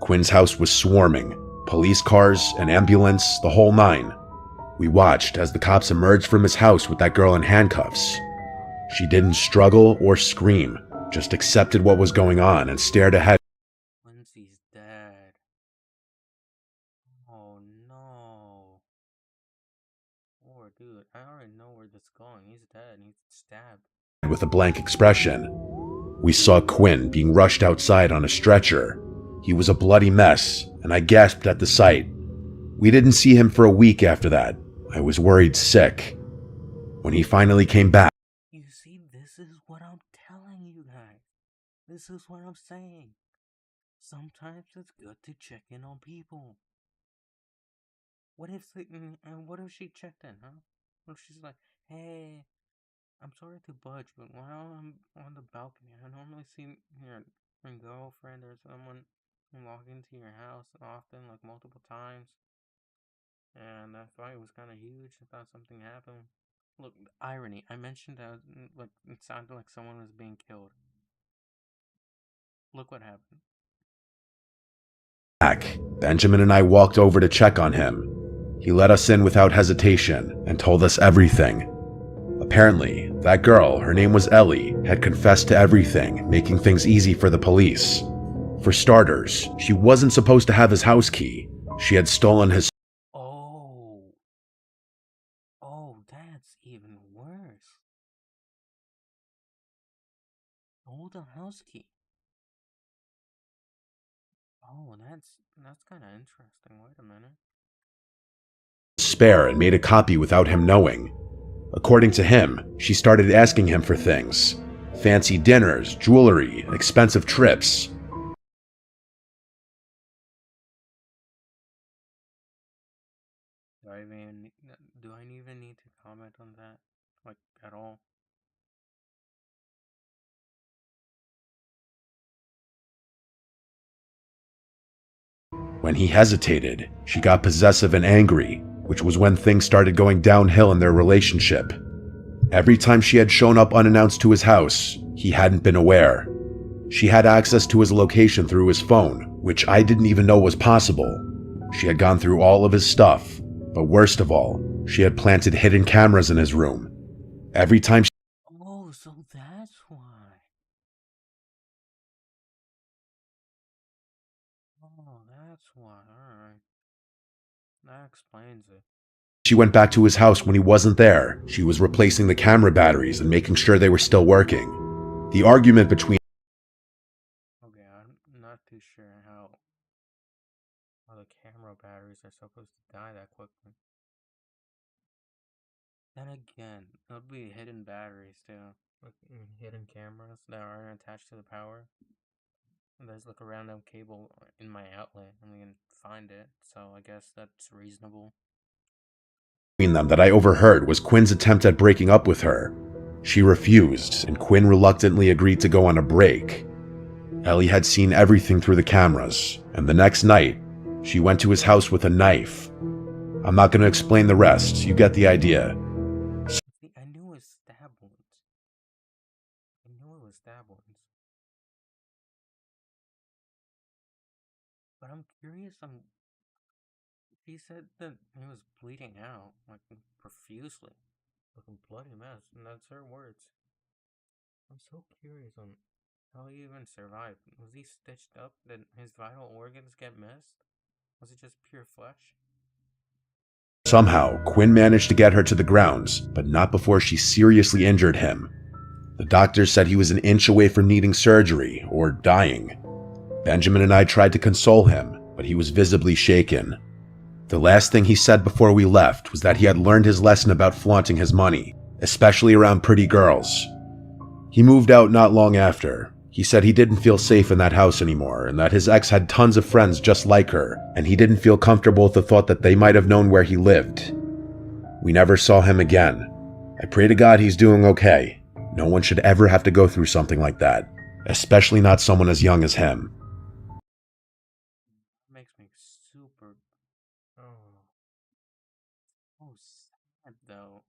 Quinn's house was swarming. Police cars, an ambulance, the whole nine. We watched as the cops emerged from his house with that girl in handcuffs. She didn't struggle or scream, just accepted what was going on and stared ahead. Quincy's dead. Oh no. Poor dude. I already know where this is going. He's dead. He's stabbed. With a blank expression. We saw Quinn being rushed outside on a stretcher. He was a bloody mess, and I gasped at the sight. We didn't see him for a week after that. I was worried sick. When he finally came back, You see, this is what I'm telling you guys. This is what I'm saying. Sometimes it's good to check in on people. What if she checked in, huh? What if she's like, hey, I'm sorry to budge, but while I'm on the balcony, I normally see your girlfriend or someone walk into your house often, like multiple times. And I thought it was kind of huge. I thought something happened. Look, irony. I mentioned that like it sounded like someone was being killed. Look what happened. Benjamin and I walked over to check on him. He let us in without hesitation and told us everything. Apparently, that girl, her name was Ellie, had confessed to everything, making things easy for the police. For starters, she wasn't supposed to have his house key. She had stolen his. Oh. Oh, that's even worse. Hold the house key. Oh, that's kind of interesting. Wait a minute. Spare and made a copy without him knowing. According to him, she started asking him for things. Fancy dinners, jewelry, expensive trips. Do I even need to comment on that? Like, at all? When he hesitated, she got possessive and angry, which was when things started going downhill in their relationship. Every time she had shown up unannounced to his house, he hadn't been aware. She had access to his location through his phone, which I didn't even know was possible. She had gone through all of his stuff, but worst of all, she had planted hidden cameras in his room. Every time she Oh, so that's why. Oh, that's why. Alright. That explains it. went back to his house when he wasn't there, she was replacing the camera batteries and making sure they were still working. The argument between Okay, I'm not too sure how the camera batteries are supposed to die that quickly. Then again, it would be hidden batteries too. Like hidden cameras that aren't attached to the power. And there's like a random cable in my outlet and we can find it, so I guess that's reasonable. them that I overheard was Quinn's attempt at breaking up with her. She refused, and Quinn reluctantly agreed to go on a break. Ellie had seen everything through the cameras, and the next night, she went to his house with a knife. I'm not going to explain the rest, you get the idea. See, I knew it was stab wounds. I knew it was stab wounds. But I'm curious, he said that he was bleeding out, like profusely. Like a bloody mess, and that's her words. I'm so curious on how he even survived. Was he stitched up? Did his vital organs get missed? Was it just pure flesh? Somehow, Quinn managed to get her to the grounds, but not before she seriously injured him. The doctors said he was an inch away from needing surgery or dying. Benjamin and I tried to console him, but he was visibly shaken. The last thing he said before we left was that he had learned his lesson about flaunting his money, especially around pretty girls. He moved out not long after. He said he didn't feel safe in that house anymore, and that his ex had tons of friends just like her, and he didn't feel comfortable with the thought that they might have known where he lived. We never saw him again. I pray to God he's doing okay. No one should ever have to go through something like that, especially not someone as young as him. Makes me super. Oh. Oh, sad though.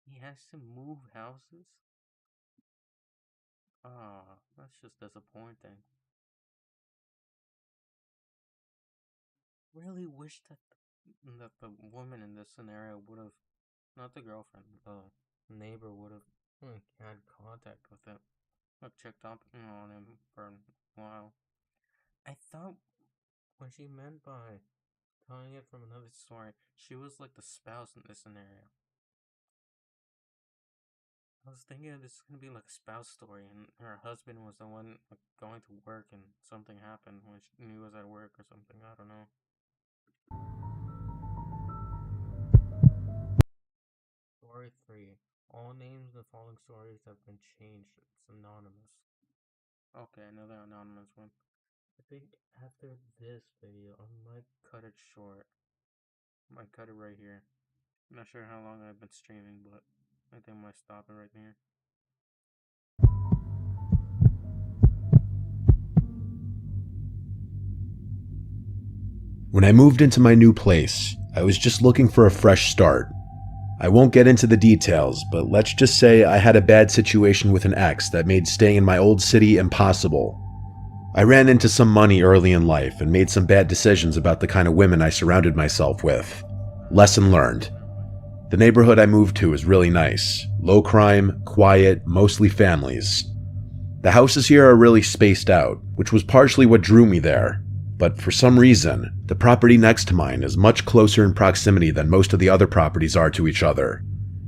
He has to move houses? Ah, that's just disappointing. really wish that the woman in this scenario would have, not the girlfriend, the neighbor would have had contact with him, like checked up on him for a while. I thought what she meant by telling it from another story, she was like the spouse in this scenario. I was thinking this is gonna be like a spouse story, and her husband was the one like, going to work, and something happened when he was at work or something. I don't know. Story 3. All names in the following stories have been changed. It's anonymous. Okay, another anonymous one. I think after this video, I might cut it short. I might cut it right here. I'm not sure how long I've been streaming, but I think I might stop it right here. When I moved into my new place, I was just looking for a fresh start. I won't get into the details, but let's just say I had a bad situation with an ex that made staying in my old city impossible. I ran into some money early in life and made some bad decisions about the kind of women I surrounded myself with. Lesson learned. The neighborhood I moved to is really nice. Low crime, quiet, mostly families. The houses here are really spaced out, which was partially what drew me there. But for some reason, the property next to mine is much closer in proximity than most of the other properties are to each other.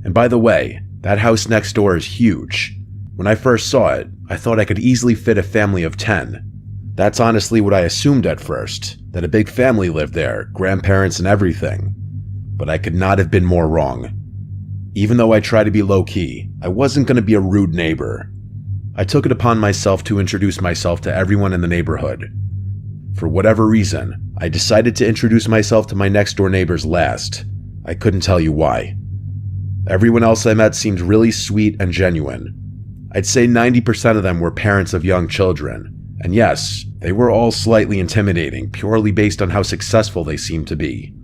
And by the way, that house next door is huge. When I first saw it, I thought I could easily fit a family of 10. That's honestly what I assumed at first, that a big family lived there, grandparents and everything. But I could not have been more wrong. Even though I try to be low-key, I wasn't going to be a rude neighbor. I took it upon myself to introduce myself to everyone in the neighborhood. For whatever reason, I decided to introduce myself to my next-door neighbors last. I couldn't tell you why. Everyone else I met seemed really sweet and genuine. I'd say 90% of them were parents of young children. And yes, they were all slightly intimidating, purely based on how successful they seemed to be.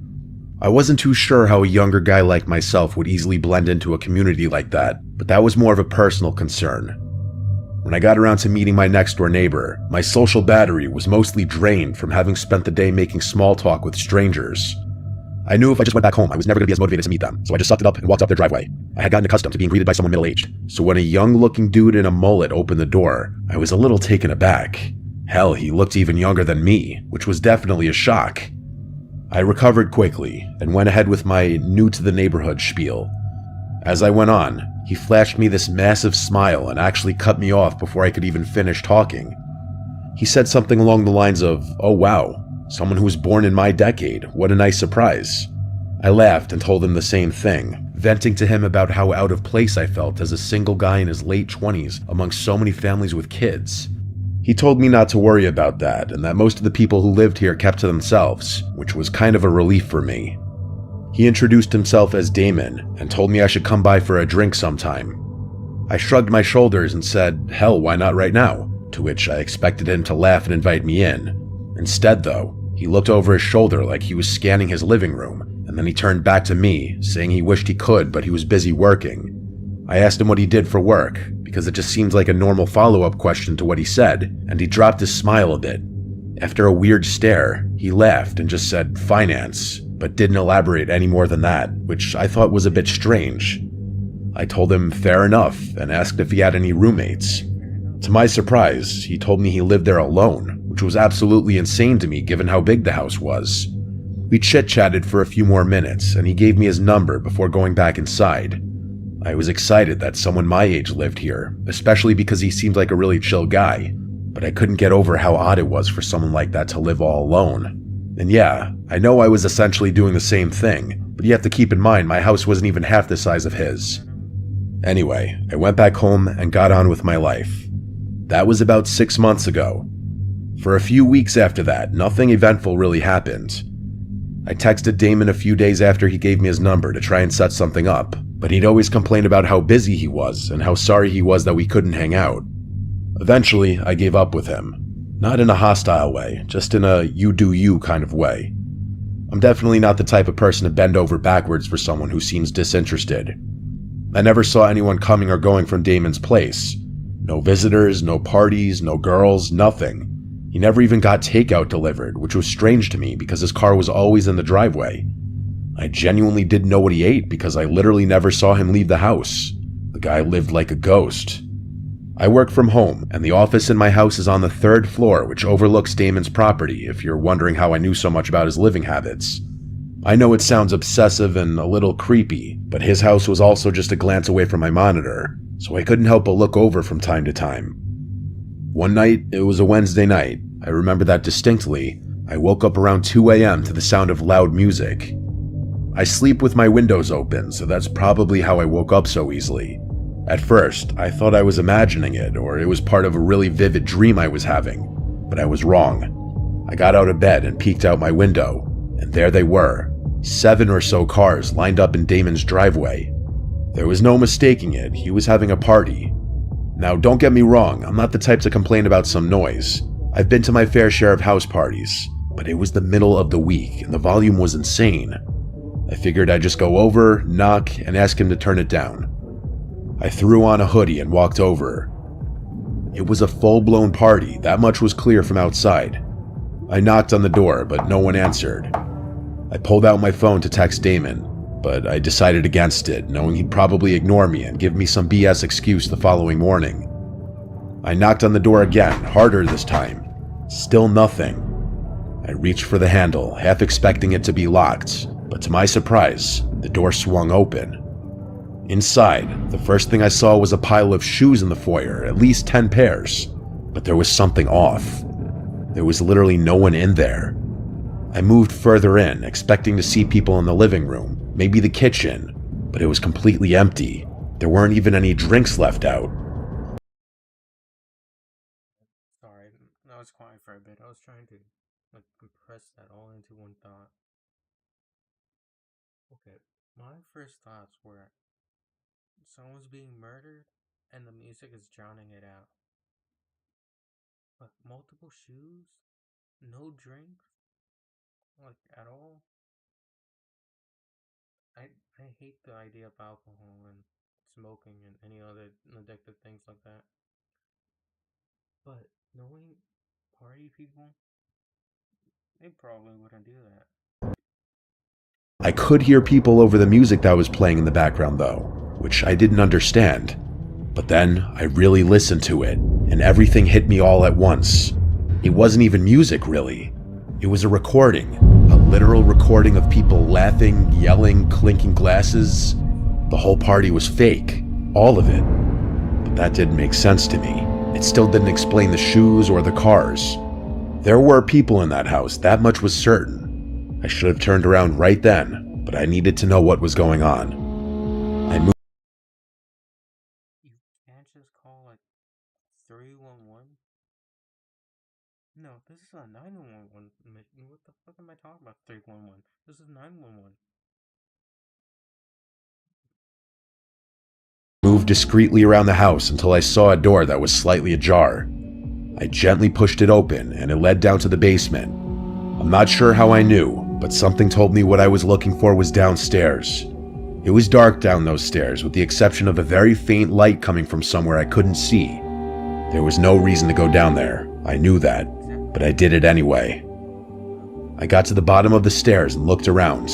I wasn't too sure how a younger guy like myself would easily blend into a community like that, but that was more of a personal concern. When I got around to meeting my next-door neighbor, my social battery was mostly drained from having spent the day making small talk with strangers. I knew if I just went back home, I was never going to be as motivated to meet them, so I just sucked it up and walked up their driveway. I had gotten accustomed to being greeted by someone middle-aged, so when a young-looking dude in a mullet opened the door, I was a little taken aback. Hell, he looked even younger than me, which was definitely a shock. I recovered quickly and went ahead with my new-to-the-neighborhood spiel. As I went on, he flashed me this massive smile and actually cut me off before I could even finish talking. He said something along the lines of, "Oh wow, someone who was born in my decade, what a nice surprise." I laughed and told him the same thing, venting to him about how out of place I felt as a single guy in his late 20s among so many families with kids. He told me not to worry about that and that most of the people who lived here kept to themselves, which was kind of a relief for me. He introduced himself as Damon and told me I should come by for a drink sometime. I shrugged my shoulders and said, hell, why not right now? To which I expected him to laugh and invite me in. Instead, though, he looked over his shoulder like he was scanning his living room, and then he turned back to me, saying he wished he could, but he was busy working. I asked him what he did for work, because it just seemed like a normal follow-up question to what he said, and he dropped his smile a bit. After a weird stare, he laughed and just said, finance, but didn't elaborate any more than that, which I thought was a bit strange. I told him fair enough and asked if he had any roommates. To my surprise, he told me he lived there alone, which was absolutely insane to me given how big the house was. We chit-chatted for a few more minutes and he gave me his number before going back inside. I was excited that someone my age lived here, especially because he seemed like a really chill guy, but I couldn't get over how odd it was for someone like that to live all alone. And yeah, I know I was essentially doing the same thing, but you have to keep in mind my house wasn't even half the size of his. Anyway, I went back home and got on with my life. That was about 6 months ago. For a few weeks after that, nothing eventful really happened. I texted Damon a few days after he gave me his number to try and set something up, but he'd always complain about how busy he was and how sorry he was that we couldn't hang out. Eventually, I gave up with him. Not in a hostile way, just in a you do you kind of way. I'm definitely not the type of person to bend over backwards for someone who seems disinterested. I never saw anyone coming or going from Damon's place. No visitors, no parties, no girls, nothing. He never even got takeout delivered, which was strange to me because his car was always in the driveway. I genuinely didn't know what he ate because I literally never saw him leave the house. The guy lived like a ghost. I work from home, and the office in my house is on the 3rd floor, which overlooks Damon's property, if you're wondering how I knew so much about his living habits. I know it sounds obsessive and a little creepy, but his house was also just a glance away from my monitor, so I couldn't help but look over from time to time. One night, it was a Wednesday night, I remember that distinctly. I woke up around 2 a.m. to the sound of loud music. I sleep with my windows open, so that's probably how I woke up so easily. At first, I thought I was imagining it, or it was part of a really vivid dream I was having, but I was wrong. I got out of bed and peeked out my window, and there they were, 7 or so cars lined up in Damon's driveway. There was no mistaking it, he was having a party. Now, don't get me wrong, I'm not the type to complain about some noise. I've been to my fair share of house parties, but it was the middle of the week, and the volume was insane. I figured I'd just go over, knock, and ask him to turn it down. I threw on a hoodie and walked over. It was a full-blown party, that much was clear from outside. I knocked on the door, but no one answered. I pulled out my phone to text Damon, but I decided against it, knowing he'd probably ignore me and give me some BS excuse the following morning. I knocked on the door again, harder this time. Still nothing. I reached for the handle, half expecting it to be locked, but to my surprise, the door swung open. Inside, the first thing I saw was a pile of shoes in the foyer, at least 10 pairs, but there was something off. There was literally no one in there. I moved further in, expecting to see people in the living room, maybe the kitchen, but it was completely empty. There weren't even any drinks left out. Sorry, I was quiet for a bit. I was trying to compress that all into one thought. Okay, my first thoughts were someone's being murdered and the music is drowning it out. But multiple shoes? No drinks? At all? I hate the idea of alcohol and smoking and any other addictive things like that. But knowing party people, they probably wouldn't do that. I could hear people over the music that was playing in the background though, which I didn't understand. But then I really listened to it, and everything hit me all at once. It wasn't even music, really. It was a recording, a literal recording of people laughing, yelling, clinking glasses. The whole party was fake, all of it. But that didn't make sense to me. It still didn't explain the shoes or the cars. There were people in that house, that much was certain. I should have turned around right then, but I needed to know what was going on. I moved. You can't just call 311? No, this is a 911 mission. What the fuck am I talking about? 311. This is 911. Moved discreetly around the house until I saw a door that was slightly ajar. I gently pushed it open and it led down to the basement. I'm not sure how I knew, but something told me what I was looking for was downstairs. It was dark down those stairs, with the exception of a very faint light coming from somewhere I couldn't see. There was no reason to go down there, I knew that, but I did it anyway. I got to the bottom of the stairs and looked around.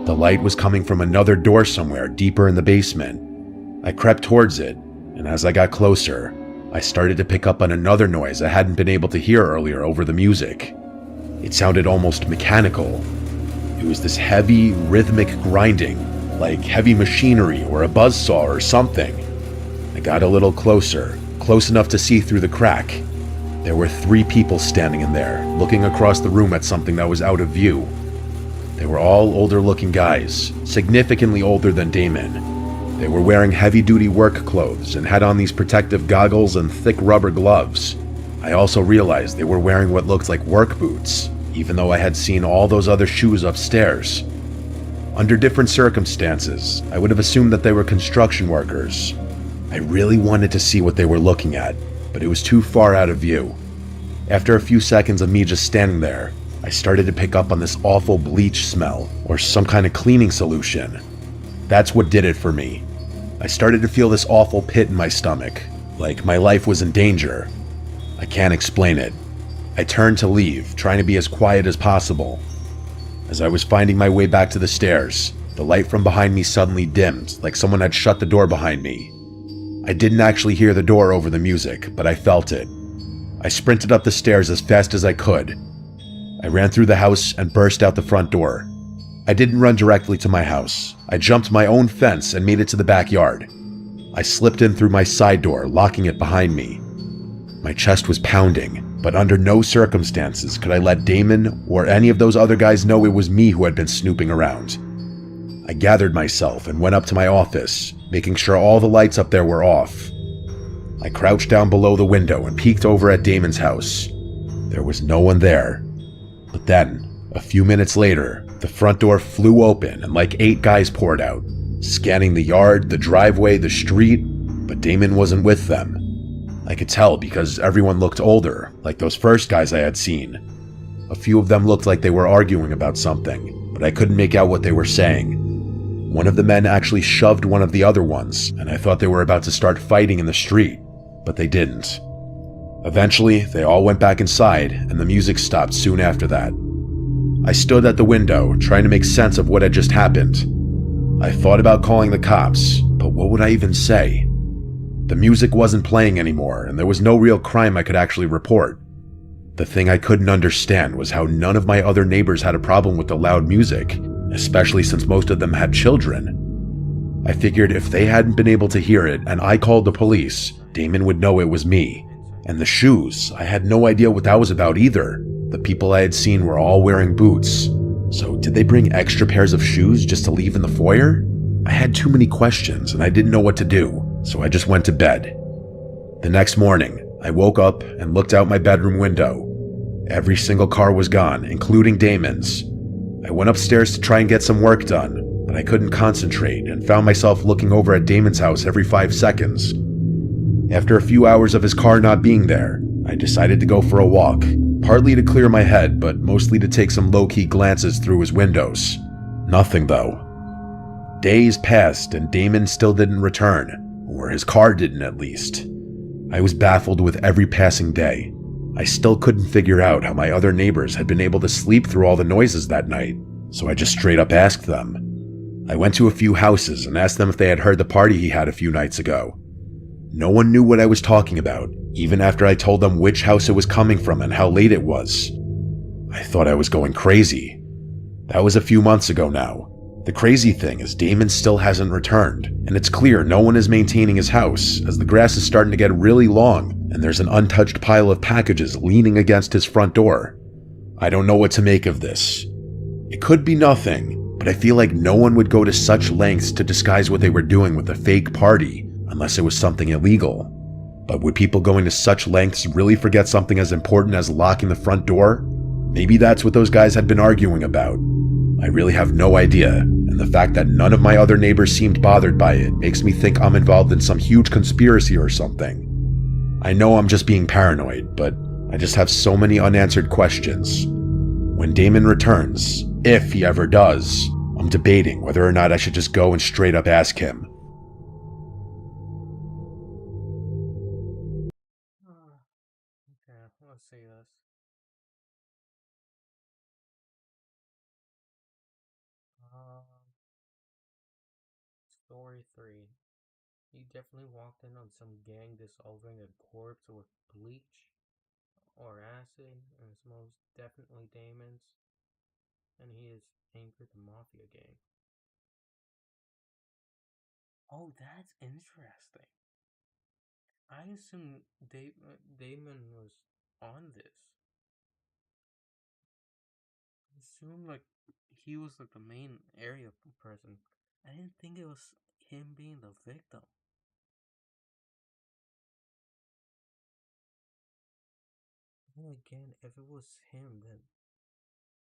The light was coming from another door somewhere deeper in the basement. I crept towards it, and as I got closer, I started to pick up on another noise I hadn't been able to hear earlier over the music. It sounded almost mechanical. It was this heavy, rhythmic grinding, like heavy machinery or a buzzsaw or something. I got a little closer, close enough to see through the crack. There were 3 people standing in there, looking across the room at something that was out of view. They were all older-looking guys, significantly older than Damon. They were wearing heavy-duty work clothes and had on these protective goggles and thick rubber gloves. I also realized they were wearing what looked like work boots, even though I had seen all those other shoes upstairs. Under different circumstances, I would have assumed that they were construction workers. I really wanted to see what they were looking at, but it was too far out of view. After a few seconds of me just standing there, I started to pick up on this awful bleach smell, or some kind of cleaning solution. That's what did it for me. I started to feel this awful pit in my stomach, like my life was in danger. I can't explain it. I turned to leave, trying to be as quiet as possible. As I was finding my way back to the stairs, the light from behind me suddenly dimmed, like someone had shut the door behind me. I didn't actually hear the door over the music, but I felt it. I sprinted up the stairs as fast as I could. I ran through the house and burst out the front door. I didn't run directly to my house. I jumped my own fence and made it to the backyard. I slipped in through my side door, locking it behind me. My chest was pounding, but under no circumstances could I let Damon or any of those other guys know it was me who had been snooping around. I gathered myself and went up to my office, making sure all the lights up there were off. I crouched down below the window and peeked over at Damon's house. There was no one there. But then, a few minutes later, the front door flew open and like 8 guys poured out, scanning the yard, the driveway, the street, but Damon wasn't with them. I could tell because everyone looked older, like those first guys I had seen. A few of them looked like they were arguing about something, but I couldn't make out what they were saying. One of the men actually shoved one of the other ones, and I thought they were about to start fighting in the street, but they didn't. Eventually, they all went back inside, and the music stopped soon after that. I stood at the window, trying to make sense of what had just happened. I thought about calling the cops, but what would I even say? The music wasn't playing anymore, and there was no real crime I could actually report. The thing I couldn't understand was how none of my other neighbors had a problem with the loud music, especially since most of them had children. I figured if they hadn't been able to hear it and I called the police, Damon would know it was me. And the shoes, I had no idea what that was about either. The people I had seen were all wearing boots. So did they bring extra pairs of shoes just to leave in the foyer? I had too many questions and I didn't know what to do, so I just went to bed. The next morning, I woke up and looked out my bedroom window. Every single car was gone, including Damon's. I went upstairs to try and get some work done, but I couldn't concentrate and found myself looking over at Damon's house every 5 seconds. After a few hours of his car not being there, I decided to go for a walk, partly to clear my head, but mostly to take some low-key glances through his windows. Nothing, though. Days passed and Damon still didn't return, or his car didn't at least. I was baffled with every passing day. I still couldn't figure out how my other neighbors had been able to sleep through all the noises that night, so I just straight up asked them. I went to a few houses and asked them if they had heard the party he had a few nights ago. No one knew what I was talking about, even after I told them which house it was coming from and how late it was. I thought I was going crazy. That was a few months ago now. The crazy thing is Damon still hasn't returned, and it's clear no one is maintaining his house, as the grass is starting to get really long, and there's an untouched pile of packages leaning against his front door. I don't know what to make of this. It could be nothing, but I feel like no one would go to such lengths to disguise what they were doing with a fake party, unless it was something illegal. But would people going to such lengths really forget something as important as locking the front door? Maybe that's what those guys had been arguing about. I really have no idea, and the fact that none of my other neighbors seemed bothered by it makes me think I'm involved in some huge conspiracy or something. I know I'm just being paranoid, but I just have so many unanswered questions. When Damon returns, if he ever does, I'm debating whether or not I should just go and straight up ask him. Okay, let's see this. Um, Story 3. You definitely walked in on some gang dissolving a corpse with bleach or acid, and it's most definitely Damon's, and he is anchored the mafia gang. Oh, that's interesting. I assume Damon was on this. I assume like he was like the main area person. I didn't think it was him being the victim. Then again, if it was him, then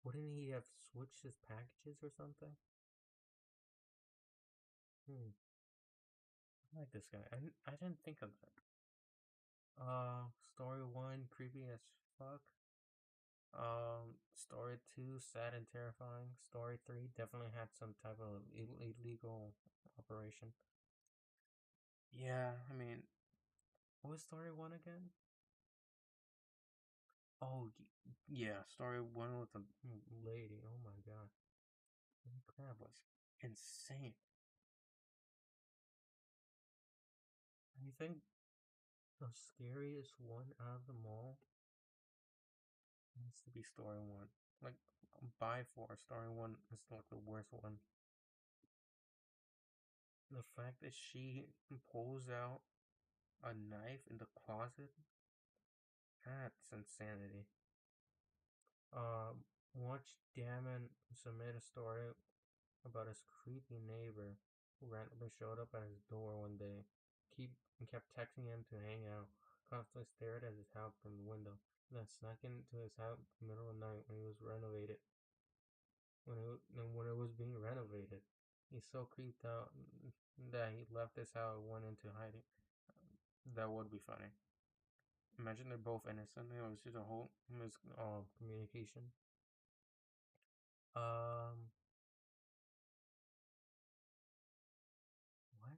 wouldn't he have switched his packages or something? Hmm. I like this guy. I didn't think of that. Story 1, creepy as fuck. Story 2, sad and terrifying. Story 3 definitely had some type of illegal operation. Yeah, I mean, what was story 1 again? Oh, yeah, story one with the lady. Oh my god. That was insane. I think the scariest one out of them all has to be story one. Like, by far, story one is like the worst one. The fact that she pulls out a knife in the closet, that's insanity. Watch Damon submit a story about his creepy neighbor who randomly showed up at his door one day. Kept texting him to hang out, constantly stared at his house from the window, and then snuck into his house in the middle of the night when he was renovated. When it was being renovated, he's so creeped out that he left his house and went into hiding. That would be funny. Imagine they're both innocent. It was just a whole communication. Um, what?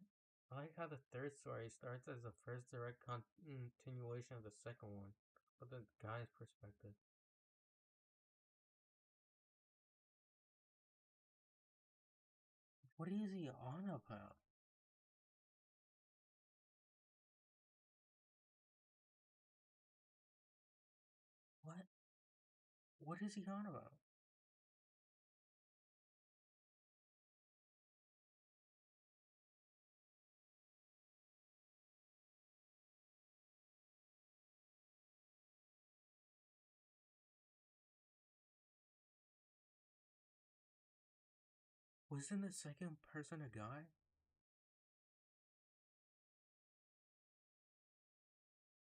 I like how the third story starts as the first direct continuation of the second one, but the guy's perspective. What is he on about? What? What is he on about? Wasn't the second person a guy?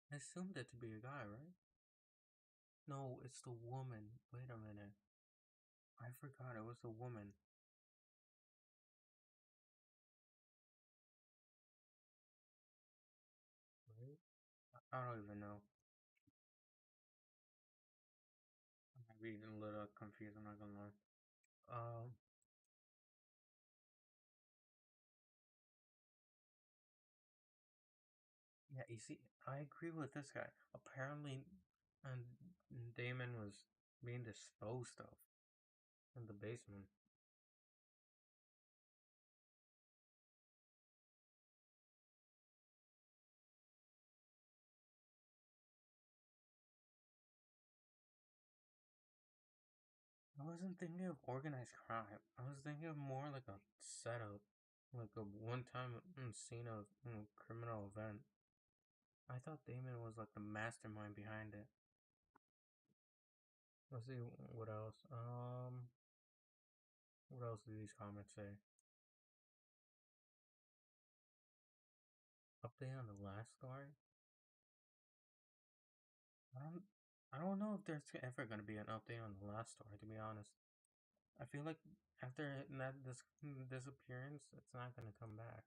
I assumed it to be a guy, right? No, it's the woman. Wait a minute. I forgot it was the woman. Right? I don't even know. I'm maybe even a little confused, I'm not gonna lie. Um, yeah, you see, I agree with this guy. Apparently, and Damon was being disposed of in the basement. I wasn't thinking of organized crime. I was thinking of more like a setup, like a one-time scene of criminal event. I thought Damon was like the mastermind behind it. Let's see what else. What else do these comments say? Update on the last story? I don't, I don't know if there's ever gonna be an update on the last story. To be honest, I feel like after that disappearance, it's not gonna come back.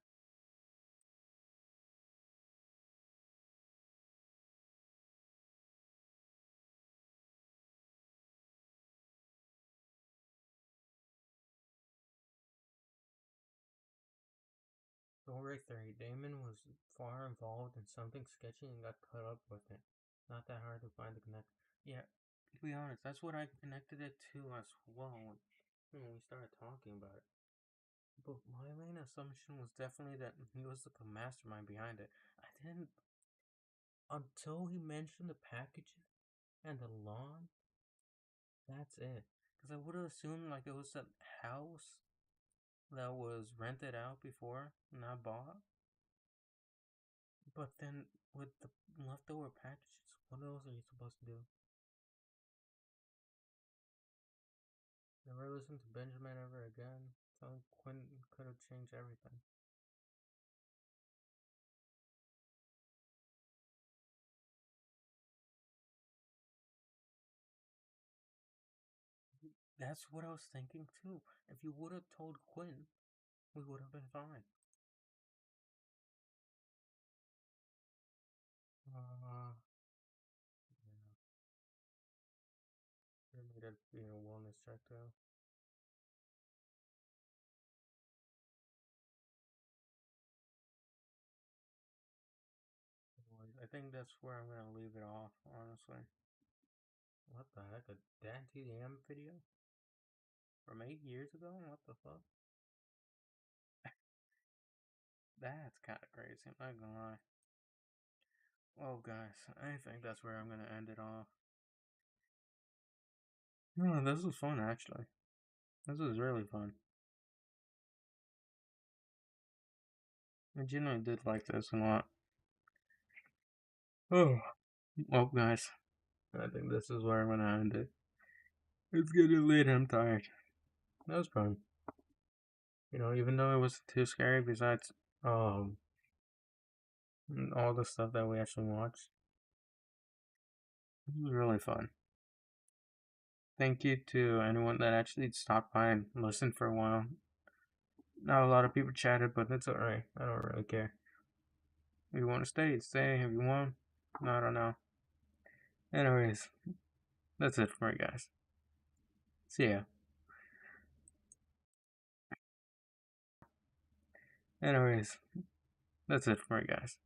Story 3. Damon was far involved in something sketchy and got caught up with it. Not that hard to find the connect. Yeah, to be honest, that's what I connected it to as well when we started talking about it. But my main assumption was definitely that he was like the mastermind behind it. I didn't until he mentioned the package and the lawn. That's it. Because I would have assumed like it was a house that was rented out before, not bought. But then with the leftover packages, what else are you supposed to do? Never listen to Benjamin ever again. Telling Quinn could have changed everything. That's what I was thinking too. If you would have told Quinn, we would have been fine. Yeah. They made it be a wellness check too. Anyways, I think that's where I'm gonna leave it off, honestly. What the heck? A Dan TDM video? From 8 years ago? What the fuck? That's kind of crazy, I'm not gonna lie. Well, guys, I think that's where I'm gonna end it off. No, this was fun, actually. This was really fun. I genuinely did like this a lot. Oh, well, guys, I think this is where I'm gonna end it. It's getting late, I'm tired. That was fun. You know, even though it was too scary, besides, all the stuff that we actually watched, it was really fun. Thank you to anyone that actually stopped by and listened for a while. Not a lot of people chatted, but that's alright. I don't really care. If you want to stay, stay. If you want, no, I don't know. Anyways, that's it for me, guys. See ya. Anyways, that's it for me, guys.